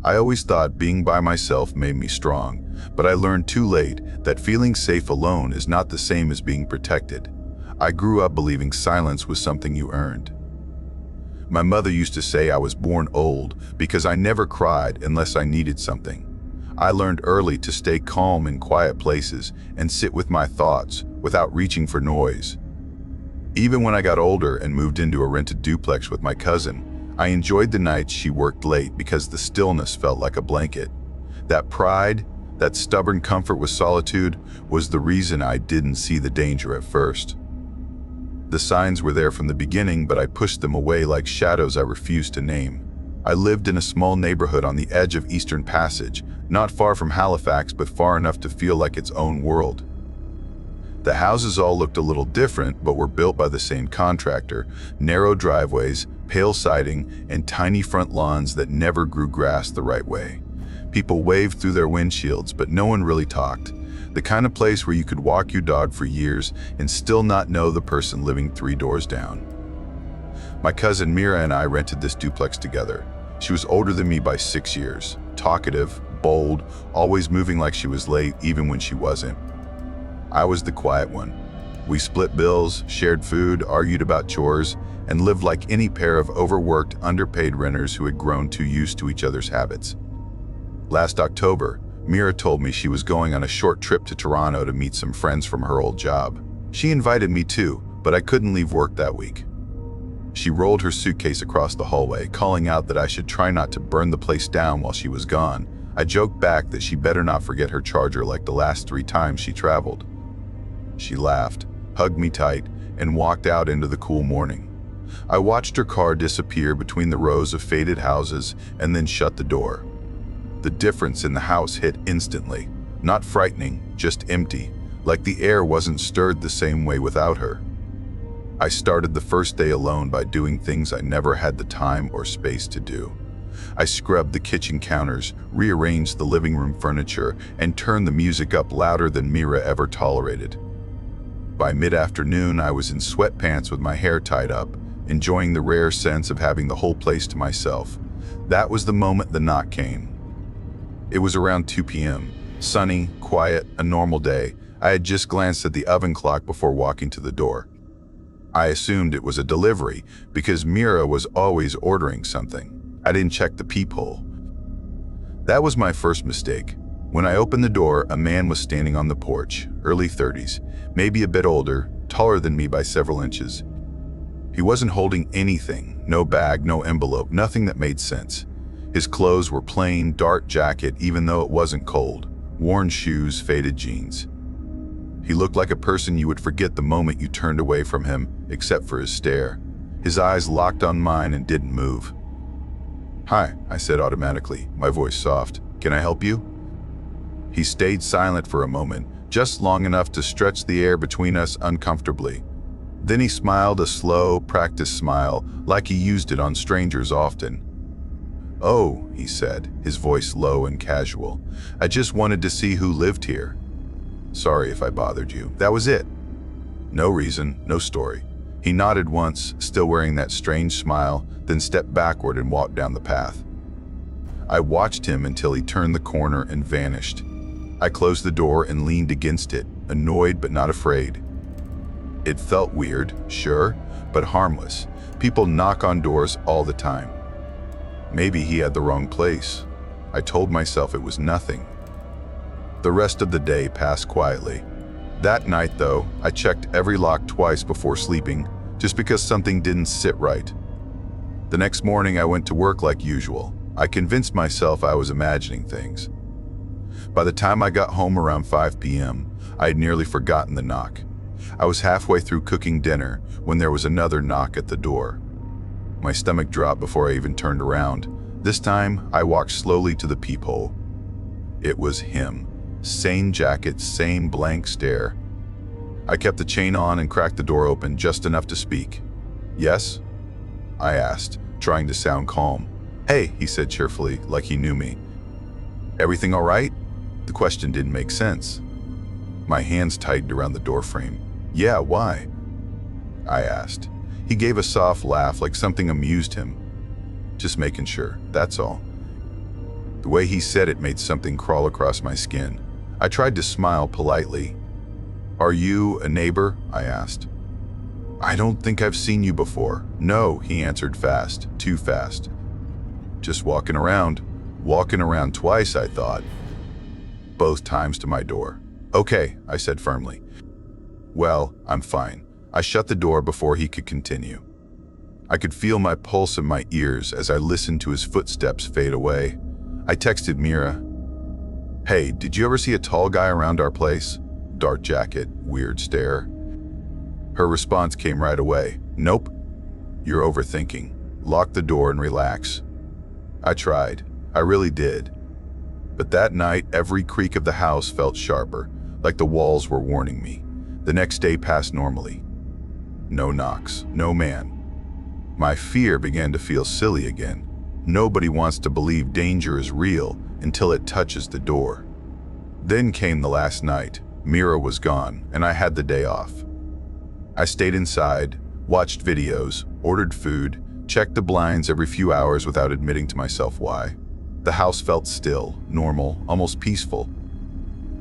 I always thought being by myself made me strong, but I learned too late that feeling safe alone is not the same as being protected. I grew up believing silence was something you earned. My mother used to say I was born old because I never cried unless I needed something. I learned early to stay calm in quiet places and sit with my thoughts without reaching for noise. Even when I got older and moved into a rented duplex with my cousin, I enjoyed the nights she worked late because the stillness felt like a blanket. That pride, that stubborn comfort with solitude, was the reason I didn't see the danger at first. The signs were there from the beginning, but I pushed them away like shadows I refused to name. I lived in a small neighborhood on the edge of Eastern Passage, not far from Halifax, but far enough to feel like its own world. The houses all looked a little different, but were built by the same contractor: narrow driveways, pale siding, and tiny front lawns that never grew grass the right way. People waved through their windshields, but no one really talked. The kind of place where you could walk your dog for years and still not know the person living 3 doors down. My cousin Mira and I rented this duplex together. She was older than me by 6 years, talkative, bold, always moving like she was late even when she wasn't. I was the quiet one. We split bills, shared food, argued about chores, and lived like any pair of overworked, underpaid renters who had grown too used to each other's habits. Last October, Mira told me she was going on a short trip to Toronto to meet some friends from her old job. She invited me too, but I couldn't leave work that week. She rolled her suitcase across the hallway, calling out that I should try not to burn the place down while she was gone. I joked back that she better not forget her charger like the last 3 times she traveled. She laughed, hugged me tight, and walked out into the cool morning. I watched her car disappear between the rows of faded houses and then shut the door. The difference in the house hit instantly. Not frightening, just empty, like the air wasn't stirred the same way without her. I started the first day alone by doing things I never had the time or space to do. I scrubbed the kitchen counters, rearranged the living room furniture, and turned the music up louder than Mira ever tolerated. By mid-afternoon, I was in sweatpants with my hair tied up, enjoying the rare sense of having the whole place to myself. That was the moment the knock came. It was around 2 p.m. Sunny, quiet, a normal day. I had just glanced at the oven clock before walking to the door. I assumed it was a delivery because Mira was always ordering something. I didn't check the peephole. That was my first mistake. When I opened the door, a man was standing on the porch, early 30s, maybe a bit older, taller than me by several inches. He wasn't holding anything, no bag, no envelope, nothing that made sense. His clothes were plain, dark jacket even though it wasn't cold, worn shoes, faded jeans. He looked like a person you would forget the moment you turned away from him, except for his stare. His eyes locked on mine and didn't move. "Hi," I said automatically, my voice soft. "Can I help you?" He stayed silent for a moment, just long enough to stretch the air between us uncomfortably. Then he smiled, a slow, practiced smile, like he used it on strangers often. "Oh," he said, his voice low and casual. "I just wanted to see who lived here. Sorry if I bothered you." That was it. No reason, no story. He nodded once, still wearing that strange smile, then stepped backward and walked down the path. I watched him until he turned the corner and vanished. I closed the door and leaned against it, annoyed but not afraid. It felt weird, sure, but harmless. People knock on doors all the time. Maybe he had the wrong place. I told myself it was nothing. The rest of the day passed quietly. That night, though, I checked every lock twice before sleeping, just because something didn't sit right. The next morning, I went to work like usual. I convinced myself I was imagining things. By the time I got home around 5 p.m., I had nearly forgotten the knock. I was halfway through cooking dinner when there was another knock at the door. My stomach dropped before I even turned around. This time, I walked slowly to the peephole. It was him. Same jacket, same blank stare. I kept the chain on and cracked the door open just enough to speak. "Yes?" I asked, trying to sound calm. "Hey," he said cheerfully, like he knew me. "Everything all right?" The question didn't make sense. My hands tightened around the doorframe. "Yeah, why?" I asked. He gave a soft laugh like something amused him. "Just making sure, that's all." The way he said it made something crawl across my skin. I tried to smile politely. "Are you a neighbor?" I asked. "I don't think I've seen you before." "No," he answered fast, too fast. "Just walking around." Walking around twice, I thought. Both times to my door. "Okay," I said firmly. "Well, I'm fine." I shut the door before he could continue. I could feel my pulse in my ears as I listened to his footsteps fade away. I texted Mira. "Hey, did you ever see a tall guy around our place?" Dark jacket, weird stare. Her response came right away. "Nope." "You're overthinking. Lock the door and relax." I tried. I really did. But that night, every creak of the house felt sharper, like the walls were warning me. The next day passed normally. No knocks, no man. My fear began to feel silly again. Nobody wants to believe danger is real until it touches the door. Then came the last night. Mira was gone, and I had the day off. I stayed inside, watched videos, ordered food, checked the blinds every few hours without admitting to myself why. The house felt still, normal, almost peaceful.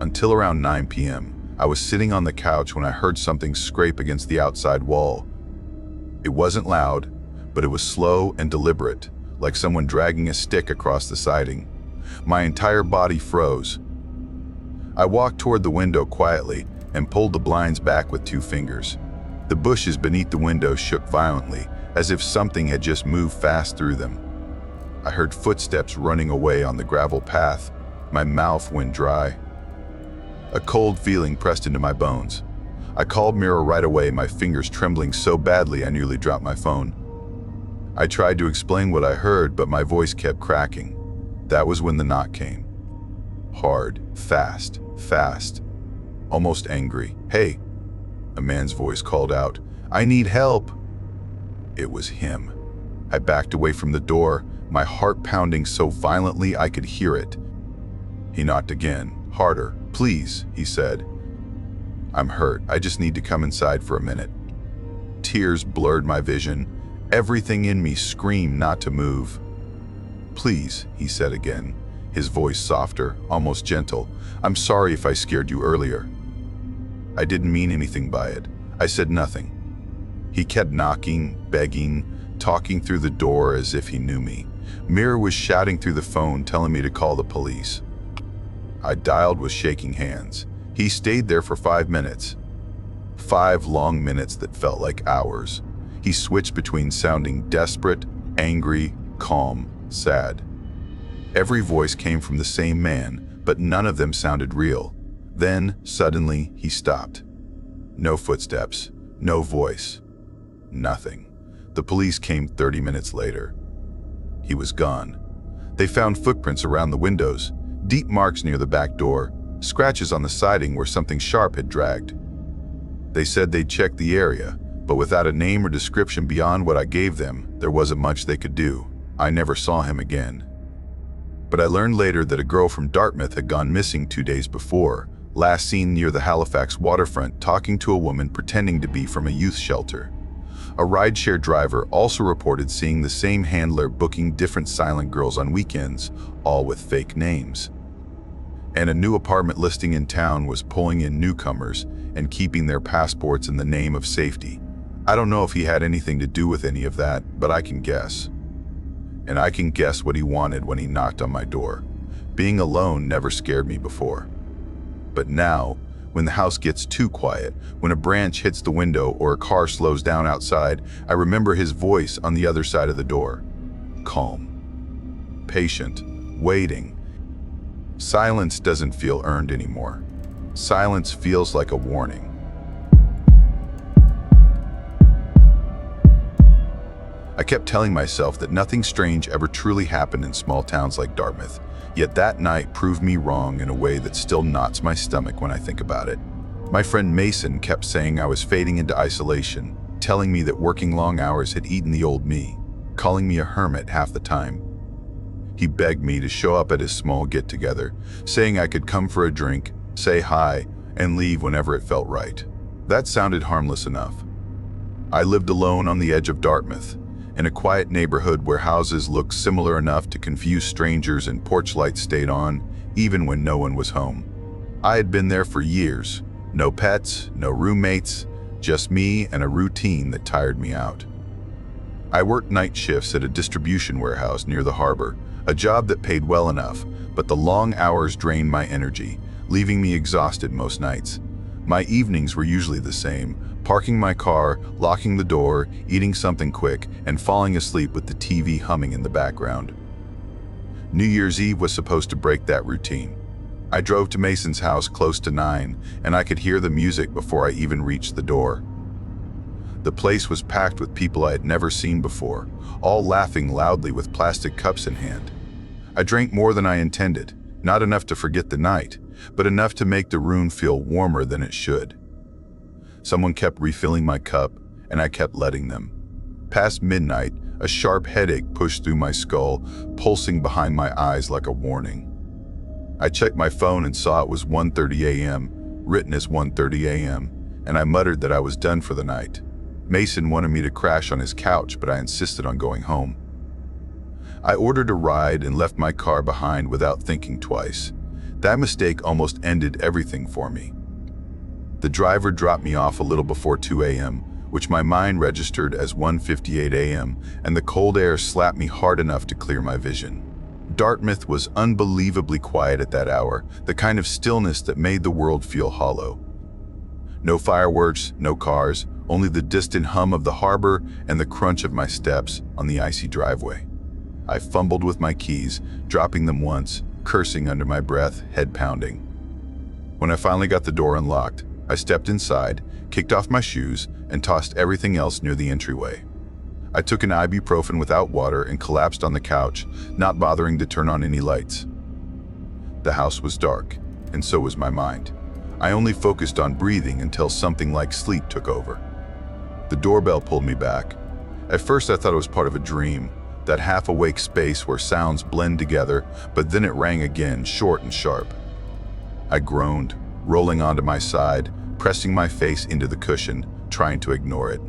Until around 9 p.m., I was sitting on the couch when I heard something scrape against the outside wall. It wasn't loud, but it was slow and deliberate, like someone dragging a stick across the siding. My entire body froze. I walked toward the window quietly and pulled the blinds back with 2 fingers. The bushes beneath the window shook violently, as if something had just moved fast through them. I heard footsteps running away on the gravel path. My mouth went dry. A cold feeling pressed into my bones. I called Mira right away, my fingers trembling so badly I nearly dropped my phone. I tried to explain what I heard, but my voice kept cracking. That was when the knock came. Hard, fast, almost angry. "Hey," a man's voice called out. "I need help." It was him. I backed away from the door, my heart pounding so violently I could hear it. He knocked again, harder. "Please," he said. "I'm hurt. I just need to come inside for a minute." Tears blurred my vision. Everything in me screamed not to move. "Please," he said again, his voice softer, almost gentle. "I'm sorry if I scared you earlier." I didn't mean anything by it. I said nothing. He kept knocking, begging, talking through the door as if he knew me. Mira was shouting through the phone, telling me to call the police. I dialed with shaking hands. He stayed there for 5 minutes. 5 long minutes that felt like hours. He switched between sounding desperate, angry, calm, sad. Every voice came from the same man, but none of them sounded real. Then, suddenly, he stopped. No footsteps, no voice, nothing. The police came 30 minutes later. He was gone. They found footprints around the windows, deep marks near the back door, scratches on the siding where something sharp had dragged. They said they'd checked the area, but without a name or description beyond what I gave them, there wasn't much they could do. I never saw him again. But I learned later that a girl from Dartmouth had gone missing 2 days before, last seen near the Halifax waterfront talking to a woman pretending to be from a youth shelter. A rideshare driver also reported seeing the same handler booking different silent girls on weekends, all with fake names. And a new apartment listing in town was pulling in newcomers and keeping their passports in the name of safety. I don't know if he had anything to do with any of that, but I can guess. And I can guess what he wanted when he knocked on my door. Being alone never scared me before. But now, when the house gets too quiet, when a branch hits the window or a car slows down outside, I remember his voice on the other side of the door. Calm, patient, waiting. Silence doesn't feel earned anymore. Silence feels like a warning. I kept telling myself that nothing strange ever truly happened in small towns like Dartmouth, yet that night proved me wrong in a way that still knots my stomach when I think about it. My friend Mason kept saying I was fading into isolation, telling me that working long hours had eaten the old me, calling me a hermit half the time. He begged me to show up at his small get-together, saying I could come for a drink, say hi, and leave whenever it felt right. That sounded harmless enough. I lived alone on the edge of Dartmouth, in a quiet neighborhood where houses looked similar enough to confuse strangers and porch lights stayed on, even when no one was home. I had been there for years. No pets, no roommates, just me and a routine that tired me out. I worked night shifts at a distribution warehouse near the harbor, a job that paid well enough, but the long hours drained my energy, leaving me exhausted most nights. My evenings were usually the same: parking my car, locking the door, eating something quick, and falling asleep with the TV humming in the background. New Year's Eve was supposed to break that routine. I drove to Mason's house close to 9, and I could hear the music before I even reached the door. The place was packed with people I had never seen before, all laughing loudly with plastic cups in hand. I drank more than I intended, not enough to forget the night, but enough to make the room feel warmer than it should. Someone kept refilling my cup, and I kept letting them. Past midnight, a sharp headache pushed through my skull, pulsing behind my eyes like a warning. I checked my phone and saw it was 1:30 a.m., written as 1:30 a.m., and I muttered that I was done for the night. Mason wanted me to crash on his couch, but I insisted on going home. I ordered a ride and left my car behind without thinking twice. That mistake almost ended everything for me. The driver dropped me off a little before 2 a.m., which my mind registered as 1:58 a.m., and the cold air slapped me hard enough to clear my vision. Dartmouth was unbelievably quiet at that hour, the kind of stillness that made the world feel hollow. No fireworks, no cars, only the distant hum of the harbor and the crunch of my steps on the icy driveway. I fumbled with my keys, dropping them once, cursing under my breath, head pounding. When I finally got the door unlocked, I stepped inside, kicked off my shoes, and tossed everything else near the entryway. I took an ibuprofen without water and collapsed on the couch, not bothering to turn on any lights. The house was dark, and so was my mind. I only focused on breathing until something like sleep took over. The doorbell pulled me back. At first I thought it was part of a dream, that half-awake space where sounds blend together, but then it rang again, short and sharp. I groaned, rolling onto my side, pressing my face into the cushion, trying to ignore it.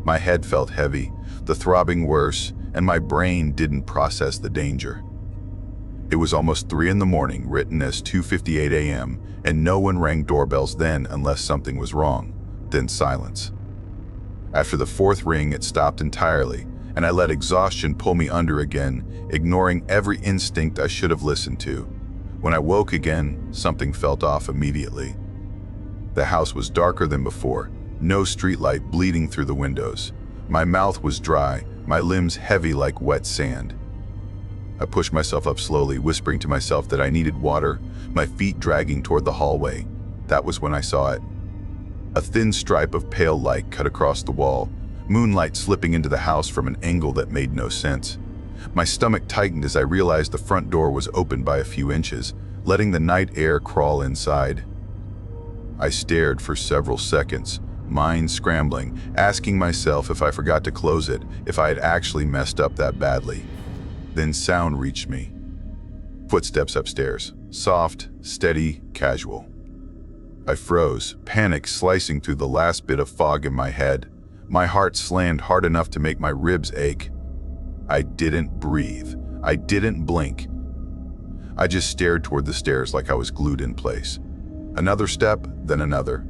My head felt heavy, the throbbing worse, and my brain didn't process the danger. It was almost 3 in the morning, written as 2:58 a.m., and no one rang doorbells then unless something was wrong. Then silence. After the 4th ring, it stopped entirely, and I let exhaustion pull me under again, ignoring every instinct I should have listened to. When I woke again, something felt off immediately. The house was darker than before, no streetlight bleeding through the windows. My mouth was dry, my limbs heavy like wet sand. I pushed myself up slowly, whispering to myself that I needed water, my feet dragging toward the hallway. That was when I saw it. A thin stripe of pale light cut across the wall, moonlight slipping into the house from an angle that made no sense. My stomach tightened as I realized the front door was open by a few inches, letting the night air crawl inside. I stared for several seconds, mind scrambling, asking myself if I forgot to close it, if I had actually messed up that badly. Then sound reached me. Footsteps upstairs, soft, steady, casual. I froze, panic slicing through the last bit of fog in my head. My heart slammed hard enough to make my ribs ache. I didn't breathe. I didn't blink. I just stared toward the stairs like I was glued in place. Another step, then another.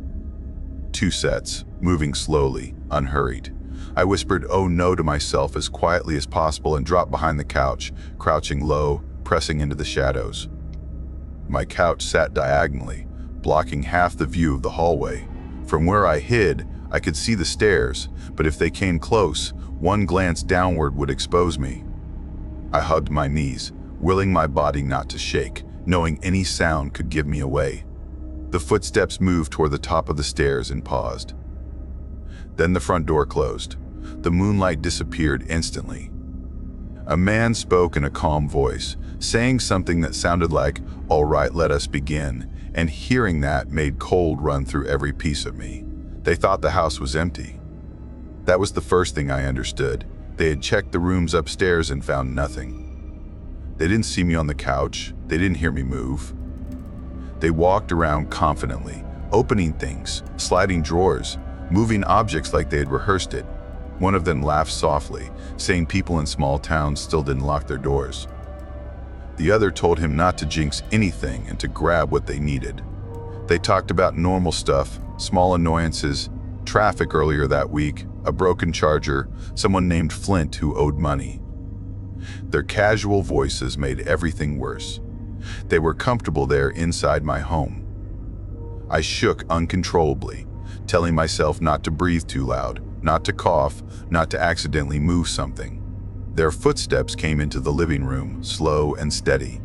2 sets, moving slowly, unhurried. I whispered "oh no" to myself as quietly as possible and dropped behind the couch, crouching low, pressing into the shadows. My couch sat diagonally, blocking half the view of the hallway. From where I hid, I could see the stairs, but if they came close, one glance downward would expose me. I hugged my knees, willing my body not to shake, knowing any sound could give me away. The footsteps moved toward the top of the stairs and paused. Then the front door closed. The moonlight disappeared instantly. A man spoke in a calm voice, saying something that sounded like, "All right, let us begin," and hearing that made cold run through every piece of me. They thought the house was empty. That was the first thing I understood. They had checked the rooms upstairs and found nothing. They didn't see me on the couch. They didn't hear me move. They walked around confidently, opening things, sliding drawers, moving objects like they had rehearsed it. One of them laughed softly, saying people in small towns still didn't lock their doors. The other told him not to jinx anything and to grab what they needed. They talked about normal stuff, small annoyances, traffic earlier that week, a broken charger, someone named Flint who owed money. Their casual voices made everything worse. They were comfortable there inside my home. I shook uncontrollably, telling myself not to breathe too loud, not to cough, not to accidentally move something. Their footsteps came into the living room, slow and steady.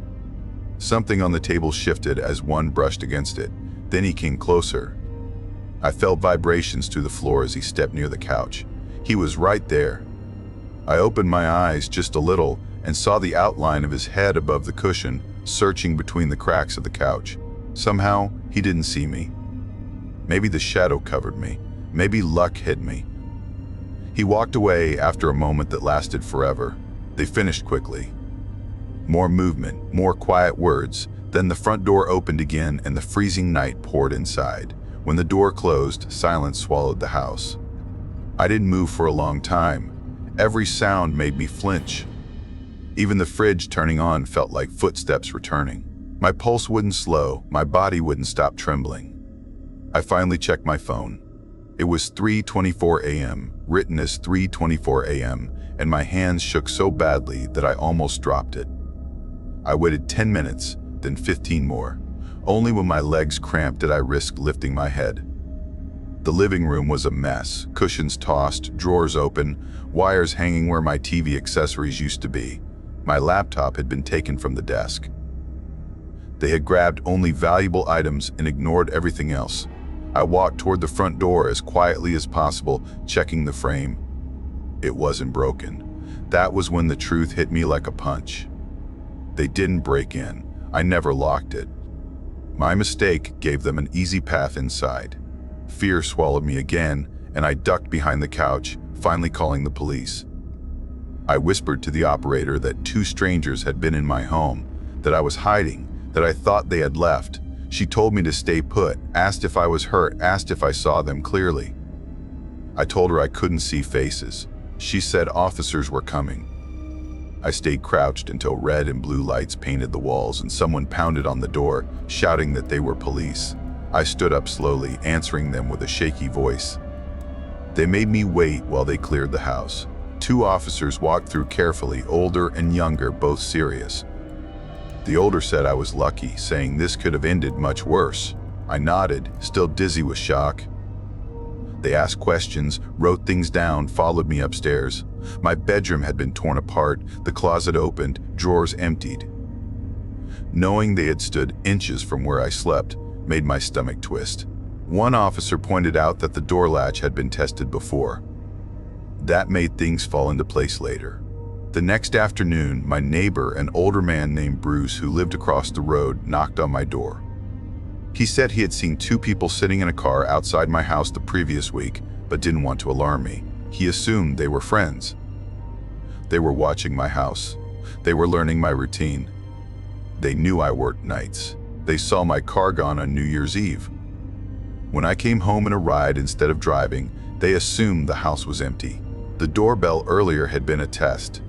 Something on the table shifted as one brushed against it. Then he came closer. I felt vibrations through the floor as he stepped near the couch. He was right there. I opened my eyes just a little and saw the outline of his head above the cushion, searching between the cracks of the couch. Somehow, he didn't see me. Maybe the shadow covered me. Maybe luck hid me. He walked away after a moment that lasted forever. They finished quickly. More movement, more quiet words. Then the front door opened again and the freezing night poured inside. When the door closed, silence swallowed the house. I didn't move for a long time. Every sound made me flinch. Even the fridge turning on felt like footsteps returning. My pulse wouldn't slow, my body wouldn't stop trembling. I finally checked my phone. It was 3:24 a.m., written as 3:24 a.m., and my hands shook so badly that I almost dropped it. I waited 10 minutes, then 15 more. Only when my legs cramped did I risk lifting my head. The living room was a mess, cushions tossed, drawers open, wires hanging where my TV accessories used to be. My laptop had been taken from the desk. They had grabbed only valuable items and ignored everything else. I walked toward the front door as quietly as possible, checking the frame. It wasn't broken. That was when the truth hit me like a punch. They didn't break in. I never locked it. My mistake gave them an easy path inside. Fear swallowed me again, and I ducked behind the couch, finally calling the police. I whispered to the operator that 2 strangers had been in my home, that I was hiding, that I thought they had left. She told me to stay put, asked if I was hurt, asked if I saw them clearly. I told her I couldn't see faces. She said officers were coming. I stayed crouched until red and blue lights painted the walls and someone pounded on the door, shouting that they were police. I stood up slowly, answering them with a shaky voice. They made me wait while they cleared the house. 2 officers walked through carefully, older and younger, both serious. The older said I was lucky, saying this could have ended much worse. I nodded, still dizzy with shock. They asked questions, wrote things down, followed me upstairs. My bedroom had been torn apart, the closet opened, drawers emptied. Knowing they had stood inches from where I slept made my stomach twist. One officer pointed out that the door latch had been tested before. That made things fall into place later. The next afternoon, my neighbor, an older man named Bruce who lived across the road, knocked on my door. He said he had seen 2 people sitting in a car outside my house the previous week, but didn't want to alarm me. He assumed they were friends. They were watching my house. They were learning my routine. They knew I worked nights. They saw my car gone on New Year's Eve. When I came home in a ride instead of driving, they assumed the house was empty. The doorbell earlier had been a test.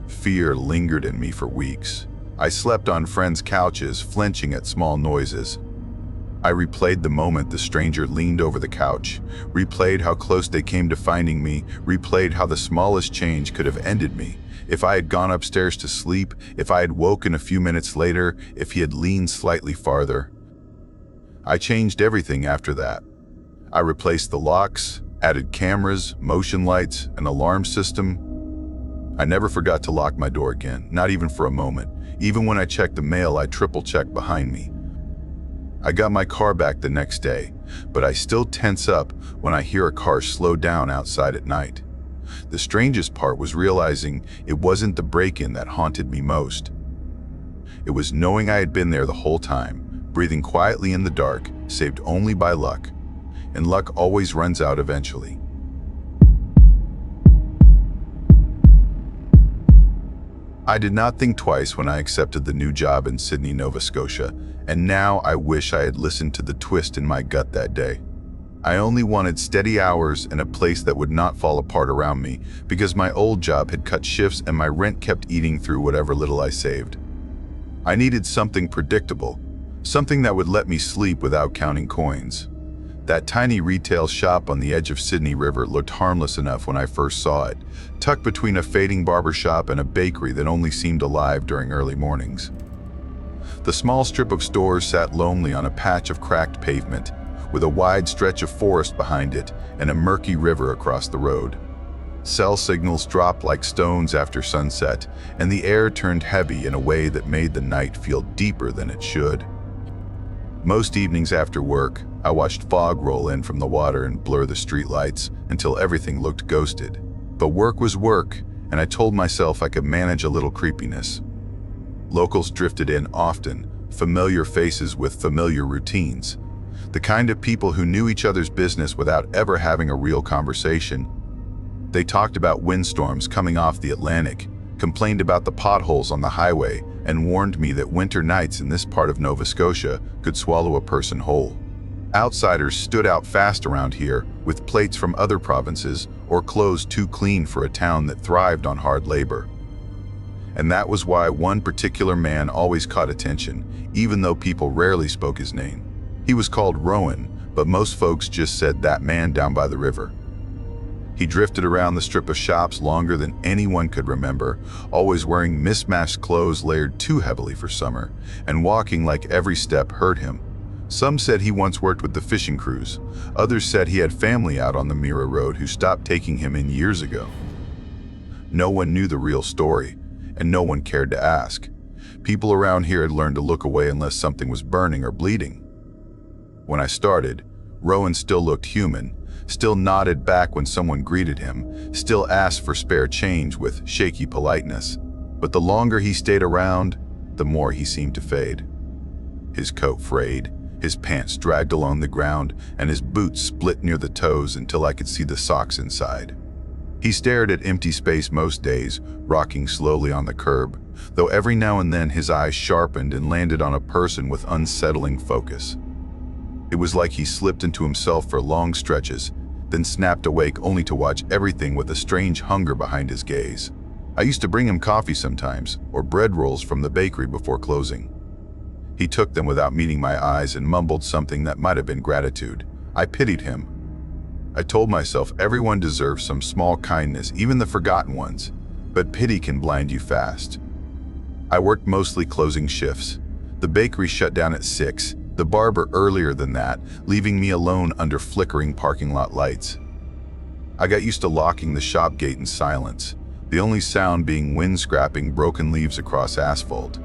Fear lingered in me for weeks. I slept on friends' couches, flinching at small noises. I replayed the moment the stranger leaned over the couch, replayed how close they came to finding me, replayed how the smallest change could have ended me. If I had gone upstairs to sleep, if I had woken a few minutes later, if he had leaned slightly farther. I changed everything after that. I replaced the locks, added cameras, motion lights, an alarm system. I never forgot to lock my door again, not even for a moment. Even when I checked the mail, I triple-checked behind me. I got my car back the next day, but I still tense up when I hear a car slow down outside at night. The strangest part was realizing it wasn't the break-in that haunted me most. It was knowing I had been there the whole time, breathing quietly in the dark, saved only by luck. And luck always runs out eventually. I did not think twice when I accepted the new job in Sydney, Nova Scotia, and now I wish I had listened to the twist in my gut that day. I only wanted steady hours and a place that would not fall apart around me because my old job had cut shifts and my rent kept eating through whatever little I saved. I needed something predictable, something that would let me sleep without counting coins. That tiny retail shop on the edge of Sydney River looked harmless enough when I first saw it, tucked between a fading barber shop and a bakery that only seemed alive during early mornings. The small strip of stores sat lonely on a patch of cracked pavement, with a wide stretch of forest behind it and a murky river across the road. Cell signals dropped like stones after sunset, and the air turned heavy in a way that made the night feel deeper than it should. Most evenings after work, I watched fog roll in from the water and blur the streetlights until everything looked ghosted. But work was work, and I told myself I could manage a little creepiness. Locals drifted in often, familiar faces with familiar routines. The kind of people who knew each other's business without ever having a real conversation. They talked about windstorms coming off the Atlantic, complained about the potholes on the highway, and warned me that winter nights in this part of Nova Scotia could swallow a person whole. Outsiders stood out fast around here, with plates from other provinces or clothes too clean for a town that thrived on hard labor. And that was why one particular man always caught attention, even though people rarely spoke his name. He was called Rowan, but most folks just said that man down by the river. He drifted around the strip of shops longer than anyone could remember, always wearing mismatched clothes layered too heavily for summer, and walking like every step hurt him. Some said he once worked with the fishing crews. Others said he had family out on the Mira Road who stopped taking him in years ago. No one knew the real story, and no one cared to ask. People around here had learned to look away unless something was burning or bleeding. When I started, Rowan still looked human, still nodded back when someone greeted him, still asked for spare change with shaky politeness. But the longer he stayed around, the more he seemed to fade. His coat frayed, his pants dragged along the ground, and his boots split near the toes until I could see the socks inside. He stared at empty space most days, rocking slowly on the curb, though every now and then his eyes sharpened and landed on a person with unsettling focus. It was like he slipped into himself for long stretches, then snapped awake only to watch everything with a strange hunger behind his gaze. I used to bring him coffee sometimes, or bread rolls from the bakery before closing. He took them without meeting my eyes and mumbled something that might have been gratitude. I pitied him. I told myself everyone deserves some small kindness, even the forgotten ones, but pity can blind you fast. I worked mostly closing shifts. The bakery shut down at 6, the barber earlier than that, leaving me alone under flickering parking lot lights. I got used to locking the shop gate in silence, the only sound being wind scrapping broken leaves across asphalt.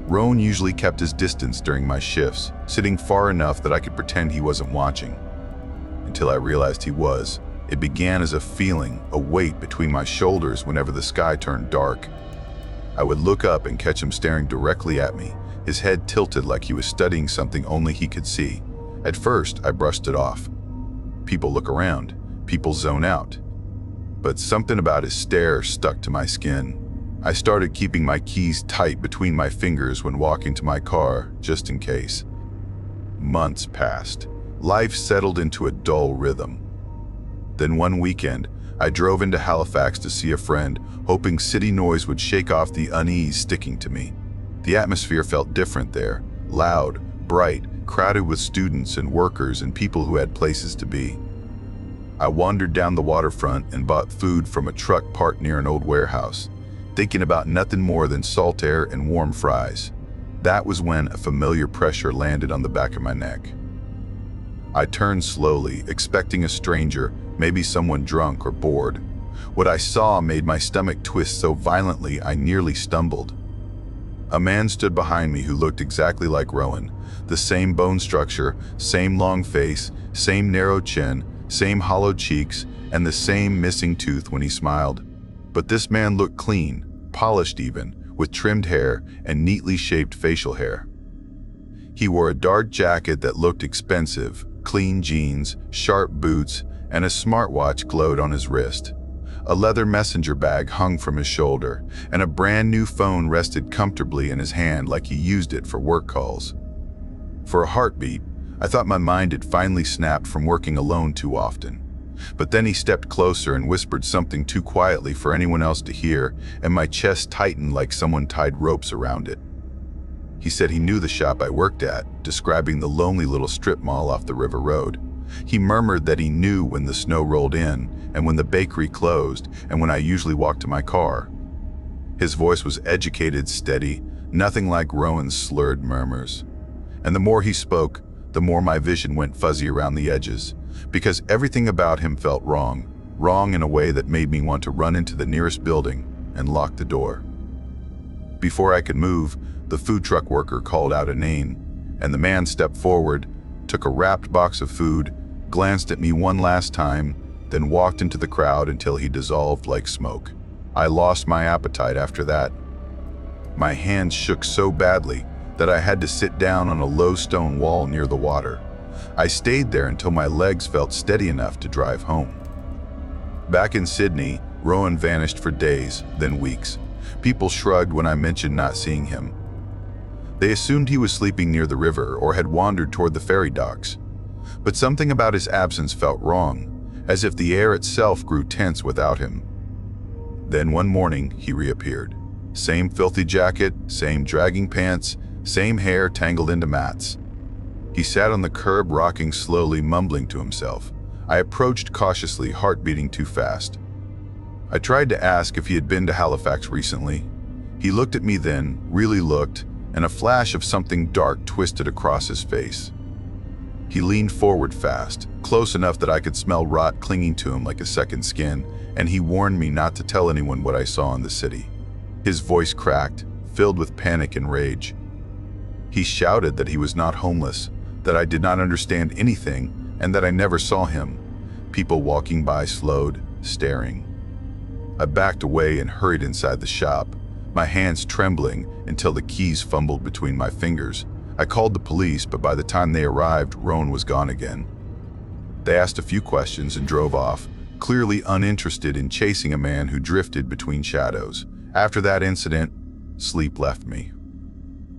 Rowan usually kept his distance during my shifts, sitting far enough that I could pretend he wasn't watching. Until I realized he was. It began as a feeling, a weight between my shoulders whenever the sky turned dark. I would look up and catch him staring directly at me, his head tilted like he was studying something only he could see. At first, I brushed it off. People look around, people zone out. But something about his stare stuck to my skin. I started keeping my keys tight between my fingers when walking to my car, just in case. Months passed. Life settled into a dull rhythm. Then one weekend, I drove into Halifax to see a friend, hoping city noise would shake off the unease sticking to me. The atmosphere felt different there, loud, bright, crowded with students and workers and people who had places to be. I wandered down the waterfront and bought food from a truck parked near an old warehouse, thinking about nothing more than salt air and warm fries. That was when a familiar pressure landed on the back of my neck. I turned slowly, expecting a stranger, maybe someone drunk or bored. What I saw made my stomach twist so violently I nearly stumbled. A man stood behind me who looked exactly like Rowan. The same bone structure, same long face, same narrow chin, same hollow cheeks, and the same missing tooth when he smiled. But this man looked clean, polished even, with trimmed hair and neatly shaped facial hair. He wore a dark jacket that looked expensive, clean jeans, sharp boots, and a smartwatch glowed on his wrist. A leather messenger bag hung from his shoulder, and a brand new phone rested comfortably in his hand like he used it for work calls. For a heartbeat, I thought my mind had finally snapped from working alone too often. But then he stepped closer and whispered something too quietly for anyone else to hear, and my chest tightened like someone tied ropes around it. He said he knew the shop I worked at, describing the lonely little strip mall off the river road. He murmured that he knew when the snow rolled in, and when the bakery closed, and when I usually walked to my car. His voice was educated, steady, nothing like Rowan's slurred murmurs. And the more he spoke, the more my vision went fuzzy around the edges, because everything about him felt wrong in a way that made me want to run into the nearest building and lock the door. Before I could move, the food truck worker called out a name, and the man stepped forward, took a wrapped box of food, glanced at me one last time, then walked into the crowd until he dissolved like smoke. I lost my appetite after that. My hands shook so badly that I had to sit down on a low stone wall near the water. I stayed there until my legs felt steady enough to drive home. Back in Sydney, Rowan vanished for days, then weeks. People shrugged when I mentioned not seeing him. They assumed he was sleeping near the river or had wandered toward the ferry docks. But something about his absence felt wrong, as if the air itself grew tense without him. Then one morning, he reappeared. Same filthy jacket, same dragging pants, same hair tangled into mats. He sat on the curb, rocking slowly, mumbling to himself. I approached cautiously, heart beating too fast. I tried to ask if he had been to Halifax recently. He looked at me then, really looked, and a flash of something dark twisted across his face. He leaned forward fast, close enough that I could smell rot clinging to him like a second skin, and he warned me not to tell anyone what I saw in the city. His voice cracked, filled with panic and rage. He shouted that he was not homeless, that I did not understand anything, and that I never saw him. People walking by slowed, staring. I backed away and hurried inside the shop, my hands trembling until the keys fumbled between my fingers. I called the police, but by the time they arrived, Rowan was gone again. They asked a few questions and drove off, clearly uninterested in chasing a man who drifted between shadows. After that incident, sleep left me.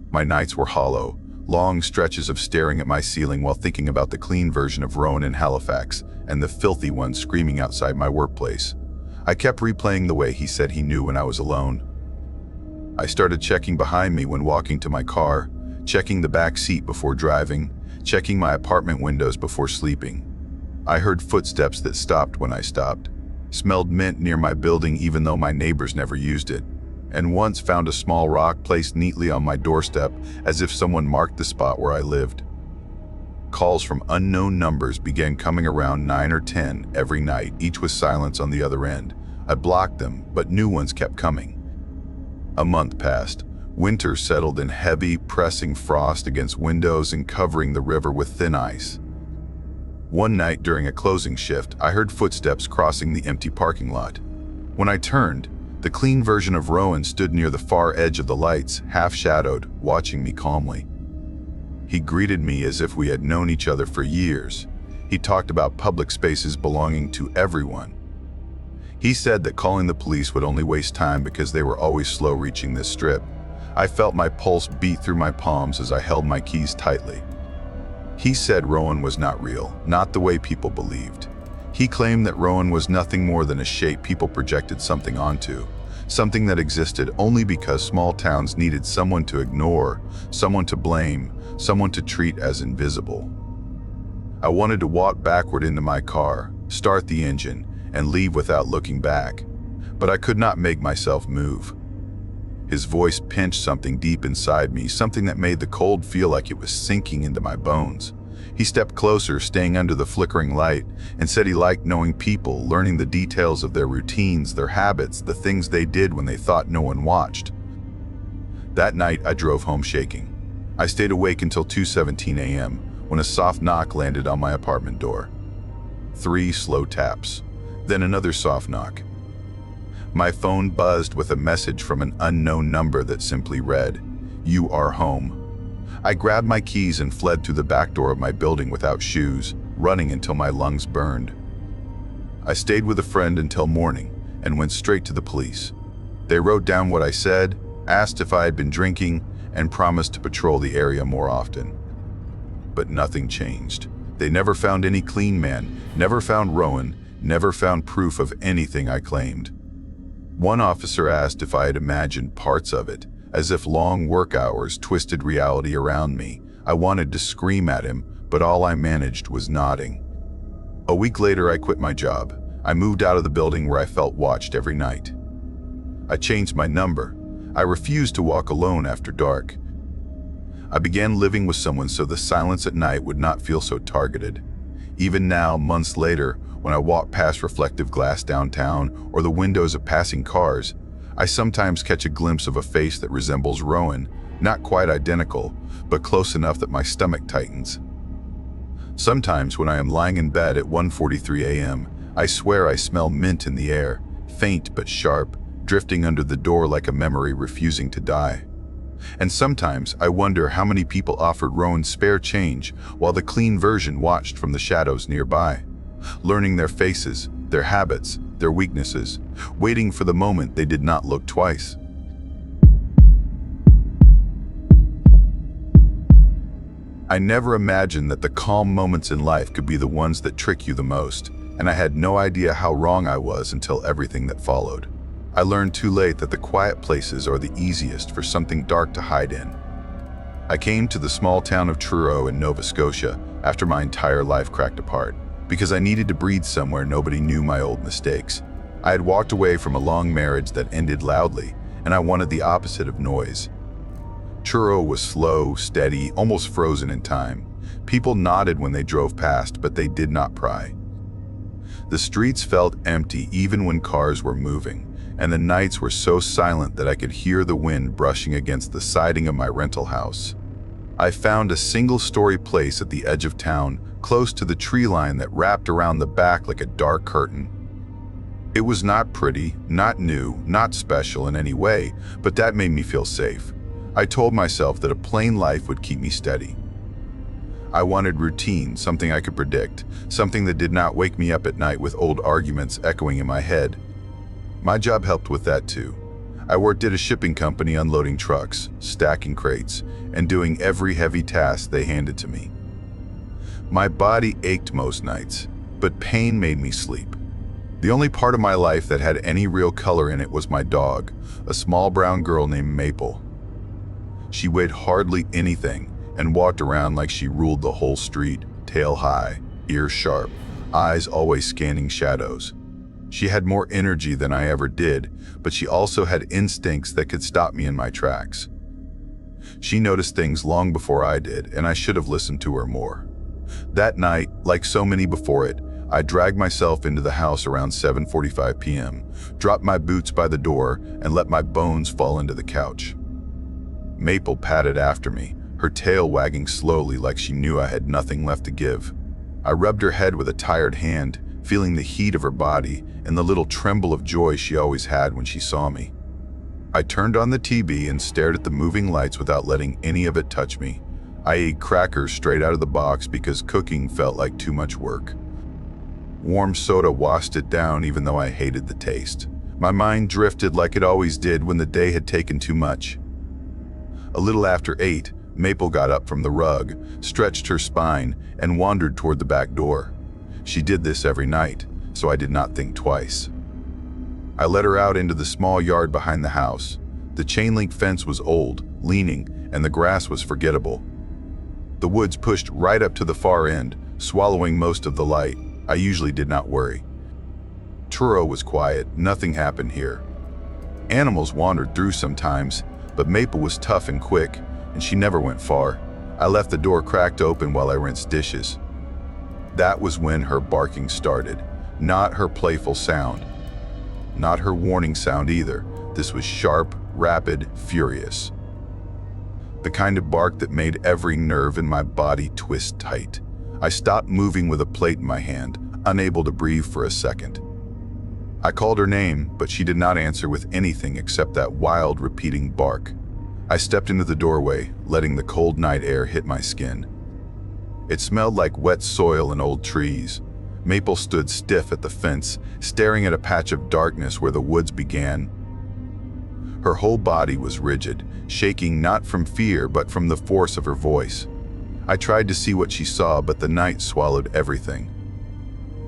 My nights were hollow, long stretches of staring at my ceiling while thinking about the clean version of Rowan in Halifax and the filthy one screaming outside my workplace. I kept replaying the way he said he knew when I was alone. I started checking behind me when walking to my car, checking the back seat before driving, checking my apartment windows before sleeping. I heard footsteps that stopped when I stopped, smelled mint near my building even though my neighbors never used it, and once found a small rock placed neatly on my doorstep as if someone marked the spot where I lived. Calls from unknown numbers began coming around 9 or 10 every night, each with silence on the other end. I blocked them, but new ones kept coming. A month passed. Winter settled in heavy, pressing frost against windows and covering the river with thin ice. One night during a closing shift, I heard footsteps crossing the empty parking lot. When I turned, the clean version of Rowan stood near the far edge of the lights, half-shadowed, watching me calmly. He greeted me as if we had known each other for years. He talked about public spaces belonging to everyone. He said that calling the police would only waste time because they were always slow reaching this strip. I felt my pulse beat through my palms as I held my keys tightly. He said Rowan was not real, not the way people believed. He claimed that Rowan was nothing more than a shape people projected something onto, something that existed only because small towns needed someone to ignore, someone to blame, someone to treat as invisible. I wanted to walk backward into my car, start the engine, and leave without looking back, but I could not make myself move. His voice pinched something deep inside me, something that made the cold feel like it was sinking into my bones. He stepped closer, staying under the flickering light, and said he liked knowing people, learning the details of their routines, their habits, the things they did when they thought no one watched. That night, I drove home shaking. I stayed awake until 2:17 a.m. when a soft knock landed on my apartment door. 3 slow taps, then another soft knock. My phone buzzed with a message from an unknown number that simply read, "You are home." I grabbed my keys and fled through the back door of my building without shoes, running until my lungs burned. I stayed with a friend until morning and went straight to the police. They wrote down what I said, asked if I had been drinking, and promised to patrol the area more often. but nothing changed. They never found any clean man, never found Rowan, never found proof of anything I claimed. One officer asked if I had imagined parts of it, as if long work hours twisted reality around me. I wanted to scream at him, but all I managed was nodding. A week later, I quit my job. I moved out of the building where I felt watched every night. I changed my number. I refused to walk alone after dark. I began living with someone so the silence at night would not feel so targeted. Even now, months later, when I walk past reflective glass downtown or the windows of passing cars, I sometimes catch a glimpse of a face that resembles Rowan, not quite identical, but close enough that my stomach tightens. Sometimes when I am lying in bed at 1:43 a.m., I swear I smell mint in the air, faint but sharp, drifting under the door like a memory refusing to die. And sometimes I wonder how many people offered Rowan spare change while the clean version watched from the shadows nearby, learning their faces, their habits, their weaknesses, waiting for the moment they did not look twice. I never imagined that the calm moments in life could be the ones that trick you the most, and I had no idea how wrong I was until everything that followed. I learned too late that the quiet places are the easiest for something dark to hide in. I came to the small town of Truro in Nova Scotia after my entire life cracked apart, because I needed to breathe somewhere nobody knew my old mistakes. I had walked away from a long marriage that ended loudly, and I wanted the opposite of noise. Truro was slow, steady, almost frozen in time. People nodded when they drove past, but they did not pry. The streets felt empty even when cars were moving, and the nights were so silent that I could hear the wind brushing against the siding of my rental house. I found a single-story place at the edge of town, close to the tree line that wrapped around the back like a dark curtain. It was not pretty, not new, not special in any way, but that made me feel safe. I told myself that a plain life would keep me steady. I wanted routine, something I could predict, something that did not wake me up at night with old arguments echoing in my head. My job helped with that too. I worked at a shipping company unloading trucks, stacking crates, and doing every heavy task they handed to me. My body ached most nights, but pain made me sleep. The only part of my life that had any real color in it was my dog, a small brown girl named Maple. She weighed hardly anything and walked around like she ruled the whole street, tail high, ears sharp, eyes always scanning shadows. She had more energy than I ever did, but she also had instincts that could stop me in my tracks. She noticed things long before I did, and I should have listened to her more. That night, like so many before it, I dragged myself into the house around 7:45 p.m., dropped my boots by the door, and let my bones fall into the couch. Maple padded after me, her tail wagging slowly like she knew I had nothing left to give. I rubbed her head with a tired hand, feeling the heat of her body and the little tremble of joy she always had when she saw me. I turned on the TV and stared at the moving lights without letting any of it touch me. I ate crackers straight out of the box because cooking felt like too much work. Warm soda washed it down even though I hated the taste. My mind drifted like it always did when the day had taken too much. A little after 8, Maple got up from the rug, stretched her spine, and wandered toward the back door. She did this every night, so I did not think twice. I let her out into the small yard behind the house. The chain-link fence was old, leaning, and the grass was forgettable. The woods pushed right up to the far end, swallowing most of the light. I usually did not worry. Truro was quiet, nothing happened here. Animals wandered through sometimes, but Maple was tough and quick, and she never went far. I left the door cracked open while I rinsed dishes. That was when her barking started, not her playful sound. Not her warning sound either. This was sharp, rapid, furious. The kind of bark that made every nerve in my body twist tight. I stopped moving with a plate in my hand, unable to breathe for a second. I called her name, but she did not answer with anything except that wild, repeating bark. I stepped into the doorway, letting the cold night air hit my skin. It smelled like wet soil and old trees. Maple stood stiff at the fence, staring at a patch of darkness where the woods began. Her whole body was rigid, shaking not from fear but from the force of her voice. I tried to see what she saw, but the night swallowed everything.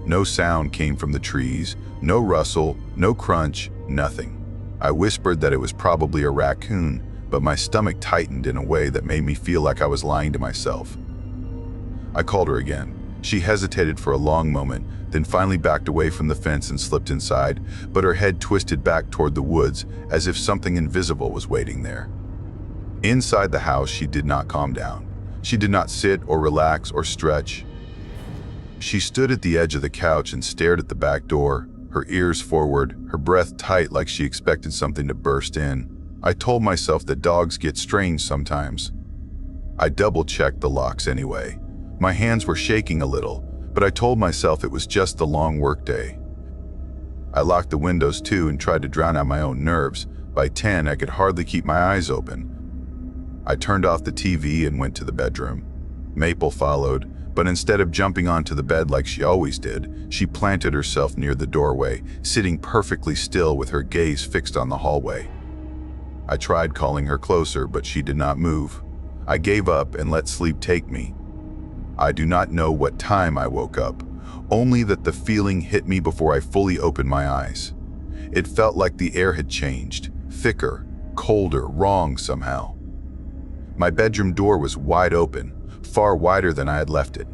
No sound came from the trees, no rustle, no crunch, nothing. I whispered that it was probably a raccoon, but my stomach tightened in a way that made me feel like I was lying to myself. I called her again. She hesitated for a long moment, then finally backed away from the fence and slipped inside, but her head twisted back toward the woods as if something invisible was waiting there. Inside the house, she did not calm down. She did not sit or relax or stretch. She stood at the edge of the couch and stared at the back door, her ears forward, her breath tight like she expected something to burst in. I told myself that dogs get strange sometimes. I double-checked the locks anyway. My hands were shaking a little, but I told myself it was just the long workday. I locked the windows too and tried to drown out my own nerves. By 10, I could hardly keep my eyes open. I turned off the TV and went to the bedroom. Maple followed, but instead of jumping onto the bed like she always did, she planted herself near the doorway, sitting perfectly still with her gaze fixed on the hallway. I tried calling her closer, but she did not move. I gave up and let sleep take me. I do not know what time I woke up, only that the feeling hit me before I fully opened my eyes. It felt like the air had changed, thicker, colder, wrong somehow. My bedroom door was wide open, far wider than I had left it.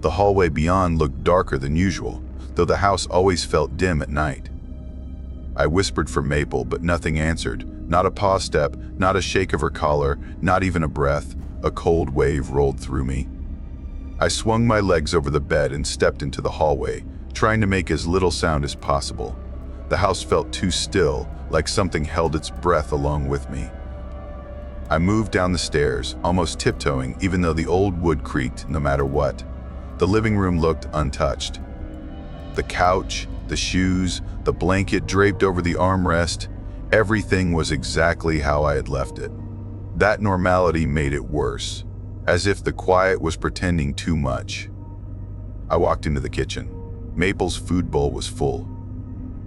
The hallway beyond looked darker than usual, though the house always felt dim at night. I whispered for Maple, but nothing answered. Not a paw step, not a shake of her collar, not even a breath. A cold wave rolled through me. I swung my legs over the bed and stepped into the hallway, trying to make as little sound as possible. The house felt too still, like something held its breath along with me. I moved down the stairs, almost tiptoeing, even though the old wood creaked no matter what. The living room looked untouched. The couch, the shoes, the blanket draped over the armrest, everything was exactly how I had left it. That normality made it worse, as if the quiet was pretending too much. I walked into the kitchen. Maple's food bowl was full.